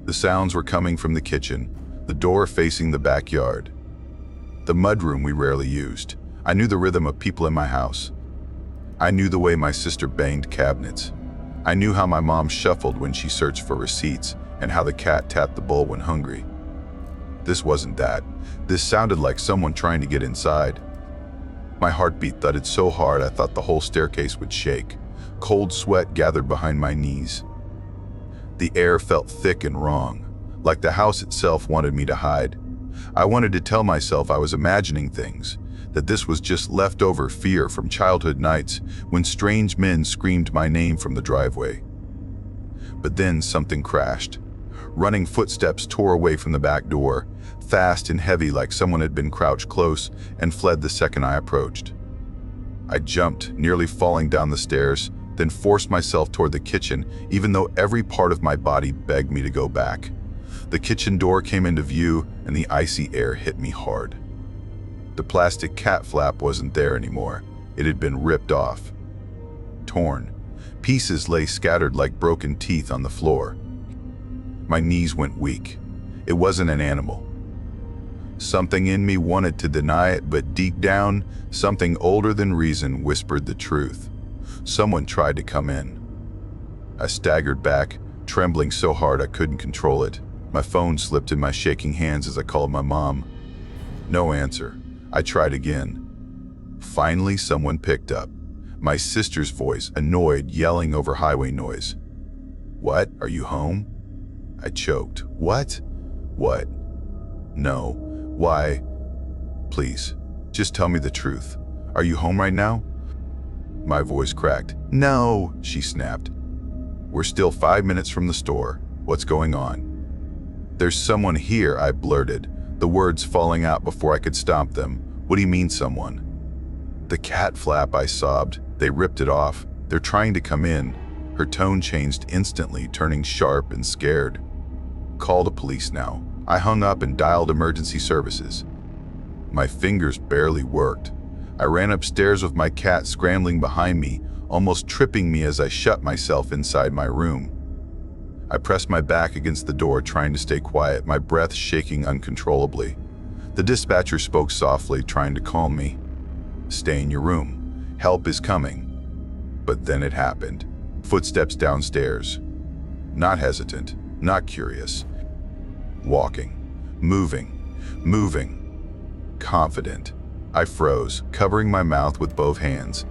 The sounds were coming from the kitchen, the door facing the backyard. The mudroom we rarely used. I knew the rhythm of people in my house. I knew the way my sister banged cabinets. I knew how my mom shuffled when she searched for receipts and how the cat tapped the bowl when hungry. This wasn't that. This sounded like someone trying to get inside. My heartbeat thudded so hard I thought the whole staircase would shake. Cold sweat gathered behind my knees. The air felt thick and wrong, like the house itself wanted me to hide. I wanted to tell myself I was imagining things, that this was just leftover fear from childhood nights when strange men screamed my name from the driveway. But then something crashed. Running footsteps tore away from the back door, fast and heavy like someone had been crouched close and fled the second I approached. I jumped, nearly falling down the stairs, then forced myself toward the kitchen, even though every part of my body begged me to go back. The kitchen door came into view, and the icy air hit me hard. The plastic cat flap wasn't there anymore. It had been ripped off. Torn. Pieces lay scattered like broken teeth on the floor. My knees went weak. It wasn't an animal. Something in me wanted to deny it, but deep down, something older than reason whispered the truth. Someone tried to come in. I staggered back, trembling so hard I couldn't control it. My phone slipped in my shaking hands as I called my mom. No answer. I tried again. Finally, someone picked up. My sister's voice, annoyed, yelling over highway noise. "What? Are you home?" I choked. "What? What? No. Why? Please, just tell me the truth. Are you home right now?" My voice cracked. "No," she snapped. "We're still 5 minutes from the store. What's going on?" "There's someone here," I blurted, the words falling out before I could stop them. "What do you mean, someone?" "The cat flap," I sobbed. "They ripped it off. They're trying to come in." Her tone changed instantly, turning sharp and scared. "Call the police now." I hung up and dialed emergency services. My fingers barely worked. I ran upstairs with my cat scrambling behind me, almost tripping me as I shut myself inside my room. I pressed my back against the door, trying to stay quiet, my breath shaking uncontrollably. The dispatcher spoke softly, trying to calm me. "Stay in your room. Help is coming." But then it happened. Footsteps downstairs. Not hesitant, not curious. Walking, moving, confident. I froze, covering my mouth with both hands.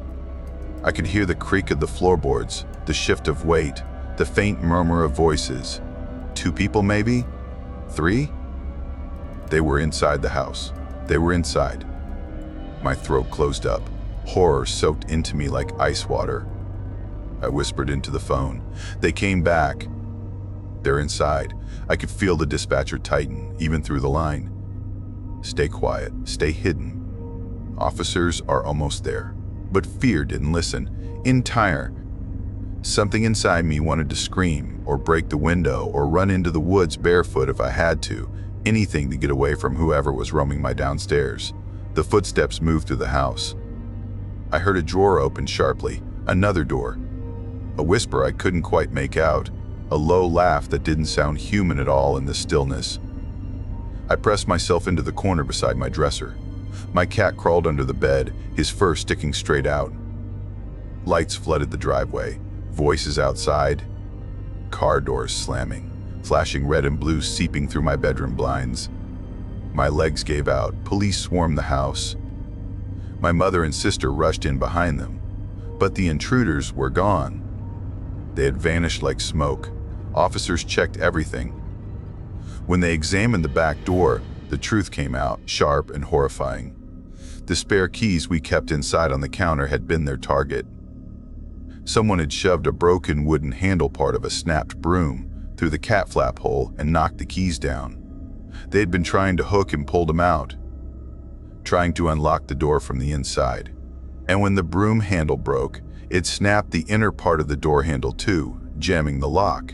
I could hear the creak of the floorboards, the shift of weight, the faint murmur of voices. 2 people maybe? 3? They were inside the house. They were inside. My throat closed up. Horror soaked into me like ice water. I whispered into the phone. They came back. "They're inside." I could feel the dispatcher tighten, even through the line. "Stay quiet, stay hidden. Officers are almost there." But fear didn't listen. Entire. Something inside me wanted to scream, or break the window, or run into the woods barefoot if I had to. Anything to get away from whoever was roaming my downstairs. The footsteps moved through the house. I heard a drawer open sharply, another door. A whisper I couldn't quite make out. A low laugh that didn't sound human at all in the stillness. I pressed myself into the corner beside my dresser. My cat crawled under the bed, his fur sticking straight out. Lights flooded the driveway, voices outside, car doors slamming, flashing red and blue seeping through my bedroom blinds. My legs gave out, police swarmed the house. My mother and sister rushed in behind them, but the intruders were gone. They had vanished like smoke. Officers checked everything. When they examined the back door, the truth came out, sharp and horrifying. The spare keys we kept inside on the counter had been their target. Someone had shoved a broken wooden handle part of a snapped broom through the cat flap hole and knocked the keys down. They had been trying to hook and pulled them out, trying to unlock the door from the inside. And when the broom handle broke, it snapped the inner part of the door handle too, jamming the lock.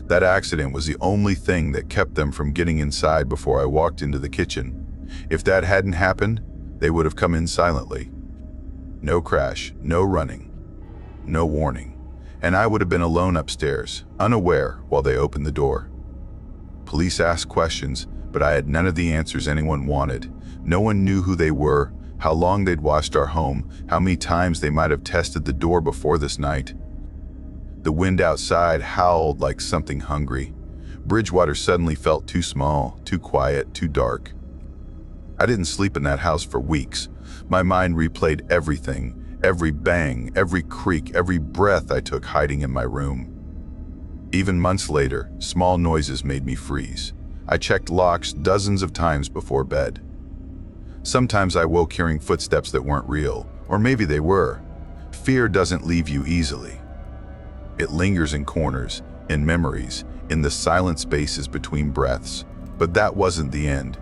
That accident was the only thing that kept them from getting inside before I walked into the kitchen. If that hadn't happened, they would have come in silently. No crash, no running, no warning. And I would have been alone upstairs, unaware, while they opened the door. Police asked questions, but I had none of the answers anyone wanted. No one knew who they were, how long they'd watched our home, how many times they might have tested the door before this night. The wind outside howled like something hungry. Bridgewater suddenly felt too small, too quiet, too dark. I didn't sleep in that house for weeks. My mind replayed everything, every bang, every creak, every breath I took hiding in my room. Even months later, small noises made me freeze. I checked locks dozens of times before bed. Sometimes I woke hearing footsteps that weren't real, or maybe they were. Fear doesn't leave you easily. It lingers in corners, in memories, in the silent spaces between breaths. But that wasn't the end.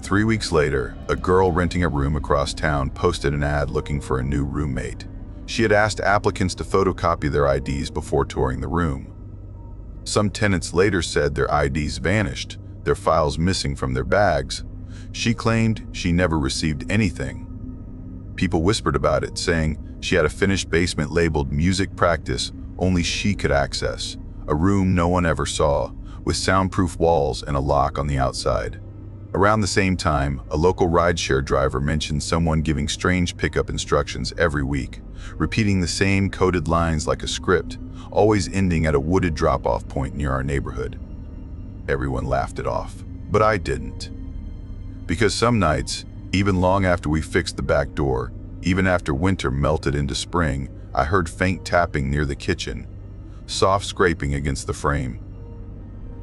3 weeks later, a girl renting a room across town posted an ad looking for a new roommate. She had asked applicants to photocopy their IDs before touring the room. Some tenants later said their IDs vanished. their files missing from their bags. She claimed she never received anything. People whispered about it, saying she had a finished basement labeled music practice only she could access, a room no one ever saw, with soundproof walls and a lock on the outside. Around the same time, a local rideshare driver mentioned someone giving strange pickup instructions every week, repeating the same coded lines like a script, always ending at a wooded drop-off point near our neighborhood. Everyone laughed it off, but I didn't. Because some nights, even long after we fixed the back door, even after winter melted into spring, I heard faint tapping near the kitchen, soft scraping against the frame.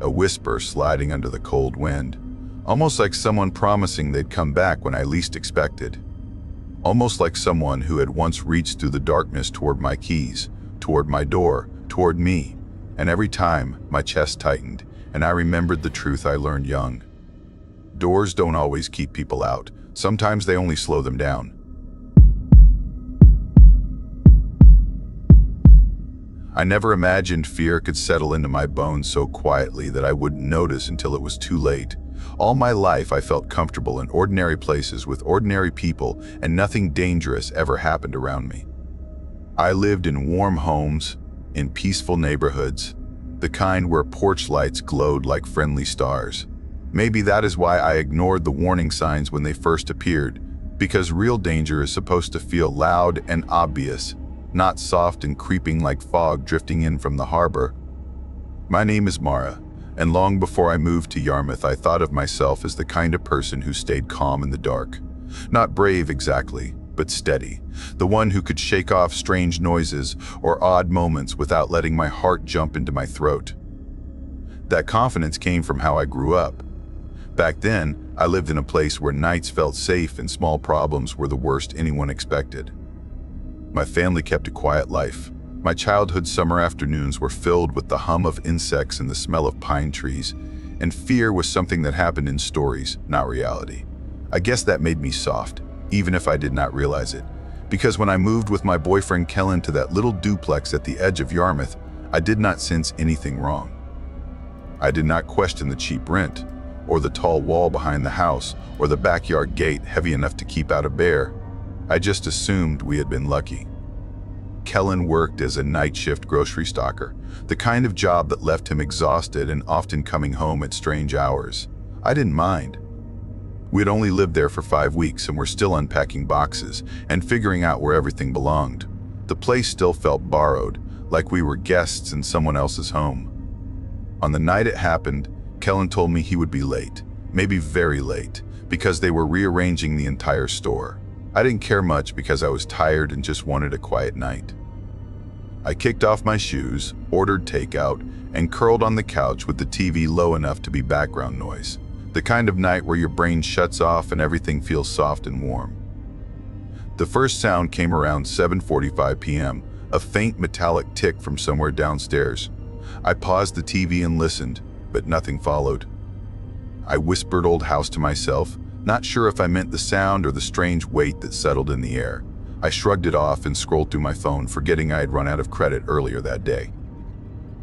A whisper sliding under the cold wind, almost like someone promising they'd come back when I least expected. Almost like someone who had once reached through the darkness toward my keys, toward my door, toward me, and every time my chest tightened and I remembered the truth I learned young. Doors don't always keep people out. Sometimes they only slow them down. I never imagined fear could settle into my bones so quietly that I wouldn't notice until it was too late. All my life I felt comfortable in ordinary places with ordinary people, and nothing dangerous ever happened around me. I lived in warm homes, in peaceful neighborhoods, the kind where porch lights glowed like friendly stars. Maybe that is why I ignored the warning signs when they first appeared, because real danger is supposed to feel loud and obvious, not soft and creeping like fog drifting in from the harbor. My name is Mara, and long before I moved to Yarmouth, I thought of myself as the kind of person who stayed calm in the dark. Not brave exactly, but steady, the one who could shake off strange noises or odd moments without letting my heart jump into my throat. That confidence came from how I grew up. Back then, I lived in a place where nights felt safe and small problems were the worst anyone expected. My family kept a quiet life. My childhood summer afternoons were filled with the hum of insects and the smell of pine trees, and fear was something that happened in stories, not reality. I guess that made me soft, even if I did not realize it, because when I moved with my boyfriend Kellen to that little duplex at the edge of Yarmouth, I did not sense anything wrong. I did not question the cheap rent, or the tall wall behind the house, or the backyard gate heavy enough to keep out a bear. I just assumed we had been lucky. Kellen worked as a night shift grocery stocker, the kind of job that left him exhausted and often coming home at strange hours. I didn't mind. We had only lived there for 5 weeks and were still unpacking boxes and figuring out where everything belonged. The place still felt borrowed, like we were guests in someone else's home. On the night it happened, Kellen told me he would be late, maybe very late, because they were rearranging the entire store. I didn't care much because I was tired and just wanted a quiet night. I kicked off my shoes, ordered takeout, and curled on the couch with the TV low enough to be background noise. The kind of night where your brain shuts off and everything feels soft and warm. The first sound came around 7:45 p.m., a faint metallic tick from somewhere downstairs. I paused the TV and listened, but nothing followed. I whispered "old house" to myself, not sure if I meant the sound or the strange weight that settled in the air. I shrugged it off and scrolled through my phone, forgetting I had run out of credit earlier that day.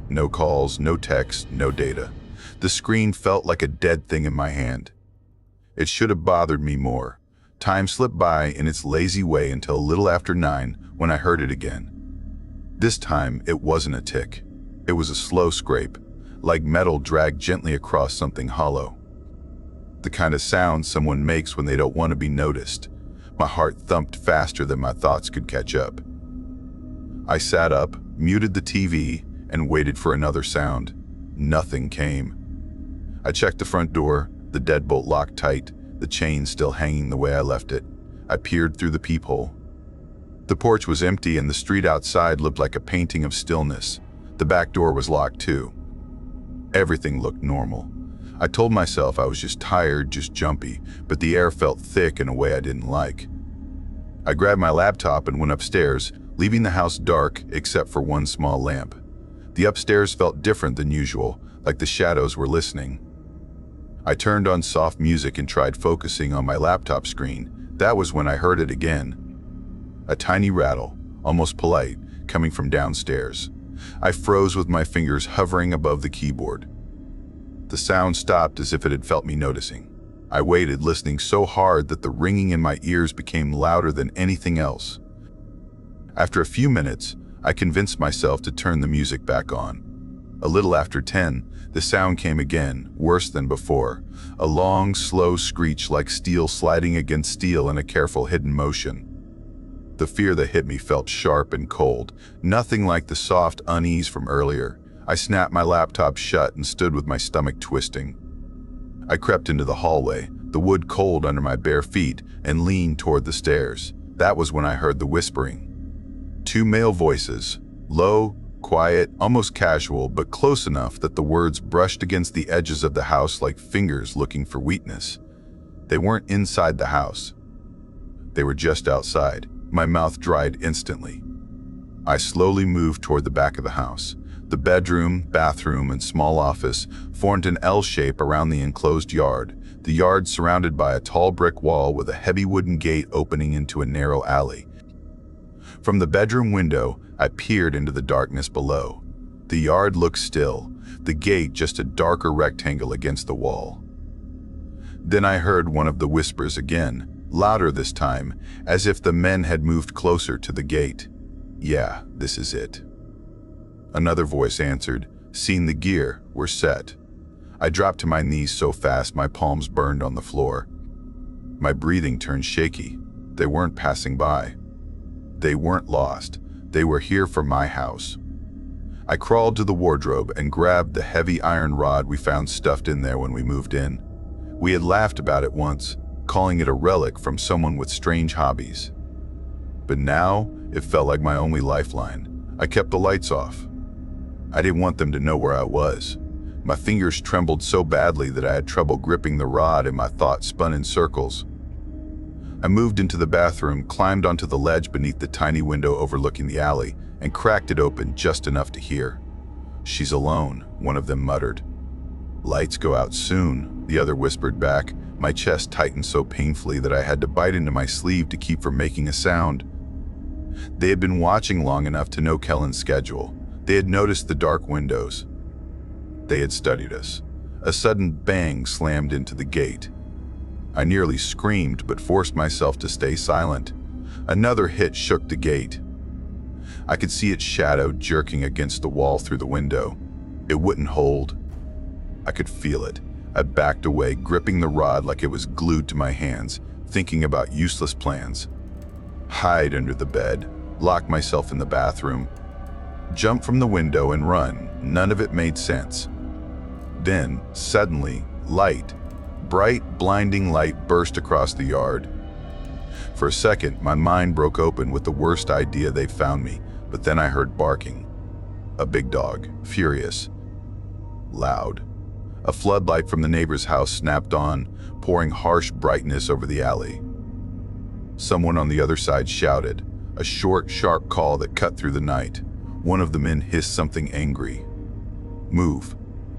No calls, no texts, no data. The screen felt like a dead thing in my hand. It should have bothered me more. Time slipped by in its lazy way until a little after 9 when I heard it again. This time, it wasn't a tick. It was a slow scrape, like metal dragged gently across something hollow. The kind of sound someone makes when they don't want to be noticed. My heart thumped faster than my thoughts could catch up. I sat up, muted the TV, and waited for another sound. Nothing came. I checked the front door, the deadbolt locked tight, the chain still hanging the way I left it. I peered through the peephole. The porch was empty and the street outside looked like a painting of stillness. The back door was locked too. Everything looked normal. I told myself I was just tired, just jumpy, but the air felt thick in a way I didn't like. I grabbed my laptop and went upstairs, leaving the house dark except for one small lamp. The upstairs felt different than usual, like the shadows were listening. I turned on soft music and tried focusing on my laptop screen. That was when I heard it again. A tiny rattle, almost polite, coming from downstairs. I froze with my fingers hovering above the keyboard. The sound stopped as if it had felt me noticing. I waited, listening so hard that the ringing in my ears became louder than anything else. After a few minutes, I convinced myself to turn the music back on. A little after 10, the sound came again, worse than before. A long, slow screech like steel sliding against steel in a careful hidden motion. The fear that hit me felt sharp and cold, nothing like the soft unease from earlier. I snapped my laptop shut and stood with my stomach twisting. I crept into the hallway, the wood cold under my bare feet, and leaned toward the stairs. That was when I heard the whispering. Two male voices, low, quiet, almost casual, but close enough that the words brushed against the edges of the house like fingers looking for weakness. They weren't inside the house. They were just outside. My mouth dried instantly. I slowly moved toward the back of the house. The bedroom, bathroom, and small office formed an L shape around the enclosed yard, the yard surrounded by a tall brick wall with a heavy wooden gate opening into a narrow alley. From the bedroom window, I peered into the darkness below. The yard looked still, the gate just a darker rectangle against the wall. Then I heard one of the whispers again, louder this time, as if the men had moved closer to the gate. "Yeah, this is it." Another voice answered, "Seen the gear, we're set." I dropped to my knees so fast my palms burned on the floor. My breathing turned shaky. They weren't passing by. They weren't lost. They were here for my house. I crawled to the wardrobe and grabbed the heavy iron rod we found stuffed in there when we moved in. We had laughed about it once, calling it a relic from someone with strange hobbies. But now, it felt like my only lifeline. I kept the lights off. I didn't want them to know where I was. My fingers trembled so badly that I had trouble gripping the rod and my thoughts spun in circles. I moved into the bathroom, climbed onto the ledge beneath the tiny window overlooking the alley, and cracked it open just enough to hear. "She's alone," one of them muttered. "Lights go out soon," the other whispered back. My chest tightened so painfully that I had to bite into my sleeve to keep from making a sound. They had been watching long enough to know Kellen's schedule. They had noticed the dark windows. They had studied us. A sudden bang slammed into the gate. I nearly screamed but forced myself to stay silent. Another hit shook the gate. I could see its shadow jerking against the wall through the window. It wouldn't hold. I could feel it. I backed away, gripping the rod like it was glued to my hands, thinking about useless plans. Hide under the bed, lock myself in the bathroom, jump from the window and run. None of it made sense. Then, suddenly, light, bright, blinding light burst across the yard. For a second, my mind broke open with the worst idea they found me, but then I heard barking. A big dog, furious, loud. A floodlight from the neighbor's house snapped on, pouring harsh brightness over the alley. Someone on the other side shouted, a short, sharp call that cut through the night. One of the men hissed something angry. "Move."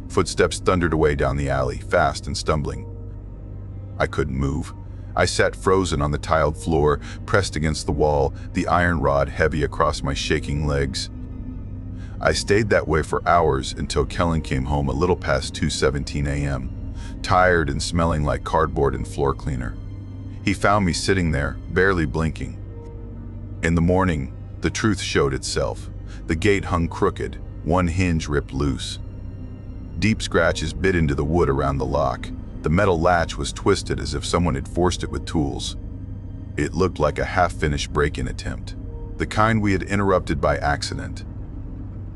Footsteps thundered away down the alley, fast and stumbling. I couldn't move. I sat frozen on the tiled floor, pressed against the wall, the iron rod heavy across my shaking legs. I stayed that way for hours until Kellen came home a little past 2:17 a.m., tired and smelling like cardboard and floor cleaner. He found me sitting there, barely blinking. In the morning, the truth showed itself. The gate hung crooked, one hinge ripped loose. Deep scratches bit into the wood around the lock. The metal latch was twisted as if someone had forced it with tools. It looked like a half-finished break-in attempt, the kind we had interrupted by accident.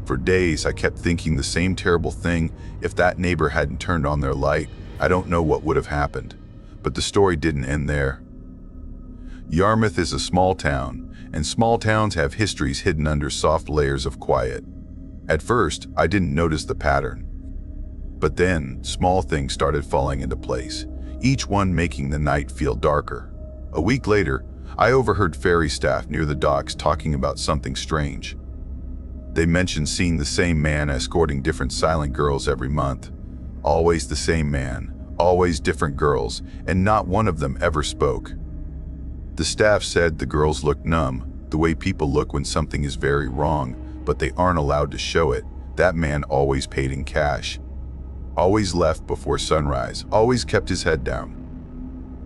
For days, I kept thinking the same terrible thing. If that neighbor hadn't turned on their light, I don't know what would have happened. But the story didn't end there. Yarmouth is a small town, and small towns have histories hidden under soft layers of quiet. At first, I didn't notice the pattern. But then, small things started falling into place, each one making the night feel darker. A week later, I overheard ferry staff near the docks talking about something strange. They mentioned seeing the same man escorting different silent girls every month. Always the same man, always different girls, and not one of them ever spoke. The staff said the girls looked numb, the way people look when something is very wrong, but they aren't allowed to show it. That man always paid in cash. always left before sunrise, always kept his head down.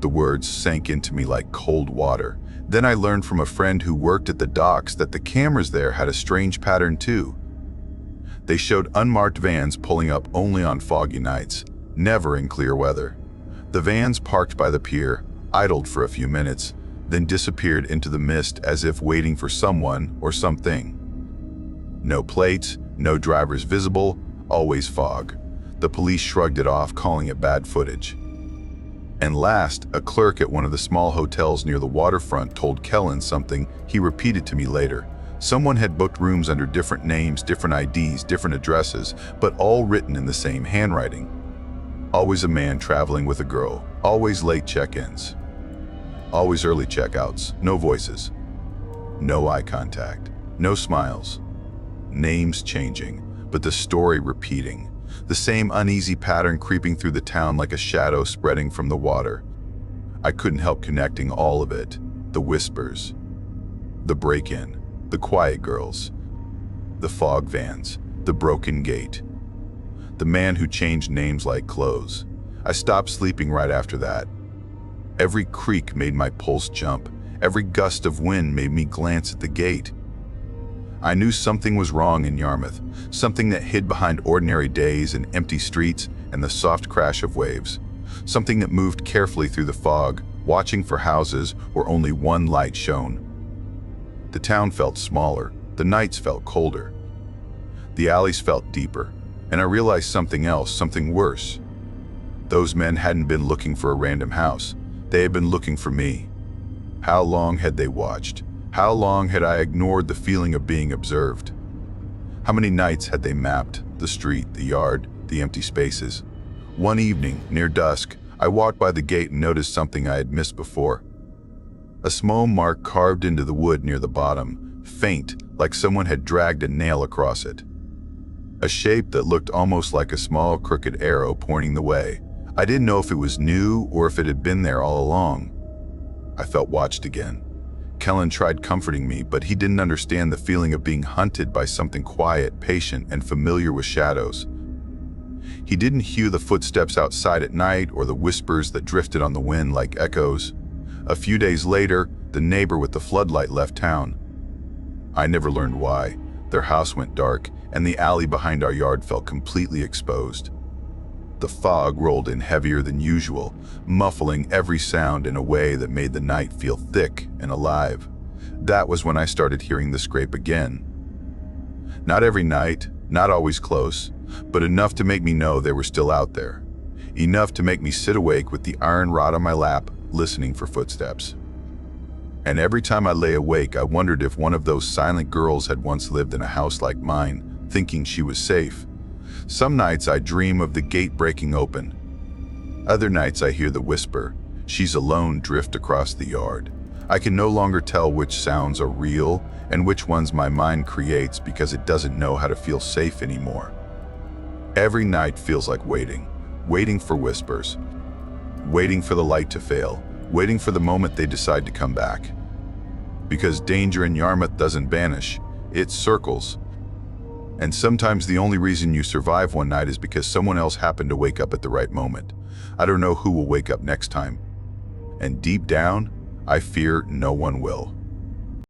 The words sank into me like cold water. Then I learned from a friend who worked at the docks that the cameras there had a strange pattern too. They showed unmarked vans pulling up only on foggy nights, never in clear weather. The vans parked by the pier, idled for a few minutes, then disappeared into the mist as if waiting for someone or something. No plates, no drivers visible, always fog. The police shrugged it off, calling it bad footage. And last, a clerk at one of the small hotels near the waterfront told Kellen something he repeated to me later. Someone had booked rooms under different names, different IDs, different addresses, but all written in the same handwriting. Always a man traveling with a girl, always late check-ins, always early checkouts, no voices, no eye contact, no smiles. Names changing, but the story repeating. The same uneasy pattern creeping through the town like a shadow spreading from the water. I couldn't help connecting all of it. The whispers, the break-in, the quiet girls, the fog vans, the broken gate, the man who changed names like clothes. I stopped sleeping right after that. Every creak made my pulse jump. Every gust of wind made me glance at the gate. I knew something was wrong in Yarmouth, something that hid behind ordinary days and empty streets and the soft crash of waves, something that moved carefully through the fog, watching for houses where only one light shone. The town felt smaller, the nights felt colder. The alleys felt deeper, and I realized something else, something worse. Those men hadn't been looking for a random house, they had been looking for me. How long had they watched? How long had I ignored the feeling of being observed? How many nights had they mapped the street, the yard, the empty spaces? One evening, near dusk, I walked by the gate and noticed something I had missed before. A small mark carved into the wood near the bottom, faint, like someone had dragged a nail across it. A shape that looked almost like a small crooked arrow pointing the way. I didn't know if it was new or if it had been there all along. I felt watched again. Kellen tried comforting me, but he didn't understand the feeling of being hunted by something quiet, patient, and familiar with shadows. He didn't hear the footsteps outside at night or the whispers that drifted on the wind like echoes. A few days later, the neighbor with the floodlight left town. I never learned why. Their house went dark, and the alley behind our yard felt completely exposed. The fog rolled in heavier than usual, muffling every sound in a way that made the night feel thick and alive. That was when I started hearing the scrape again. Not every night, not always close, but enough to make me know they were still out there. Enough to make me sit awake with the iron rod on my lap, listening for footsteps. And every time I lay awake, I wondered if one of those silent girls had once lived in a house like mine, thinking she was safe. Some nights I dream of the gate breaking open. Other nights I hear the whisper, "She's alone," drift across the yard. I can no longer tell which sounds are real and which ones my mind creates because it doesn't know how to feel safe anymore. Every night feels like waiting, waiting for whispers, waiting for the light to fail, waiting for the moment they decide to come back. Because danger in Yarmouth doesn't vanish, it circles. And sometimes the only reason you survive one night is because someone else happened to wake up at the right moment. I don't know who will wake up next time. And deep down, I fear no one will.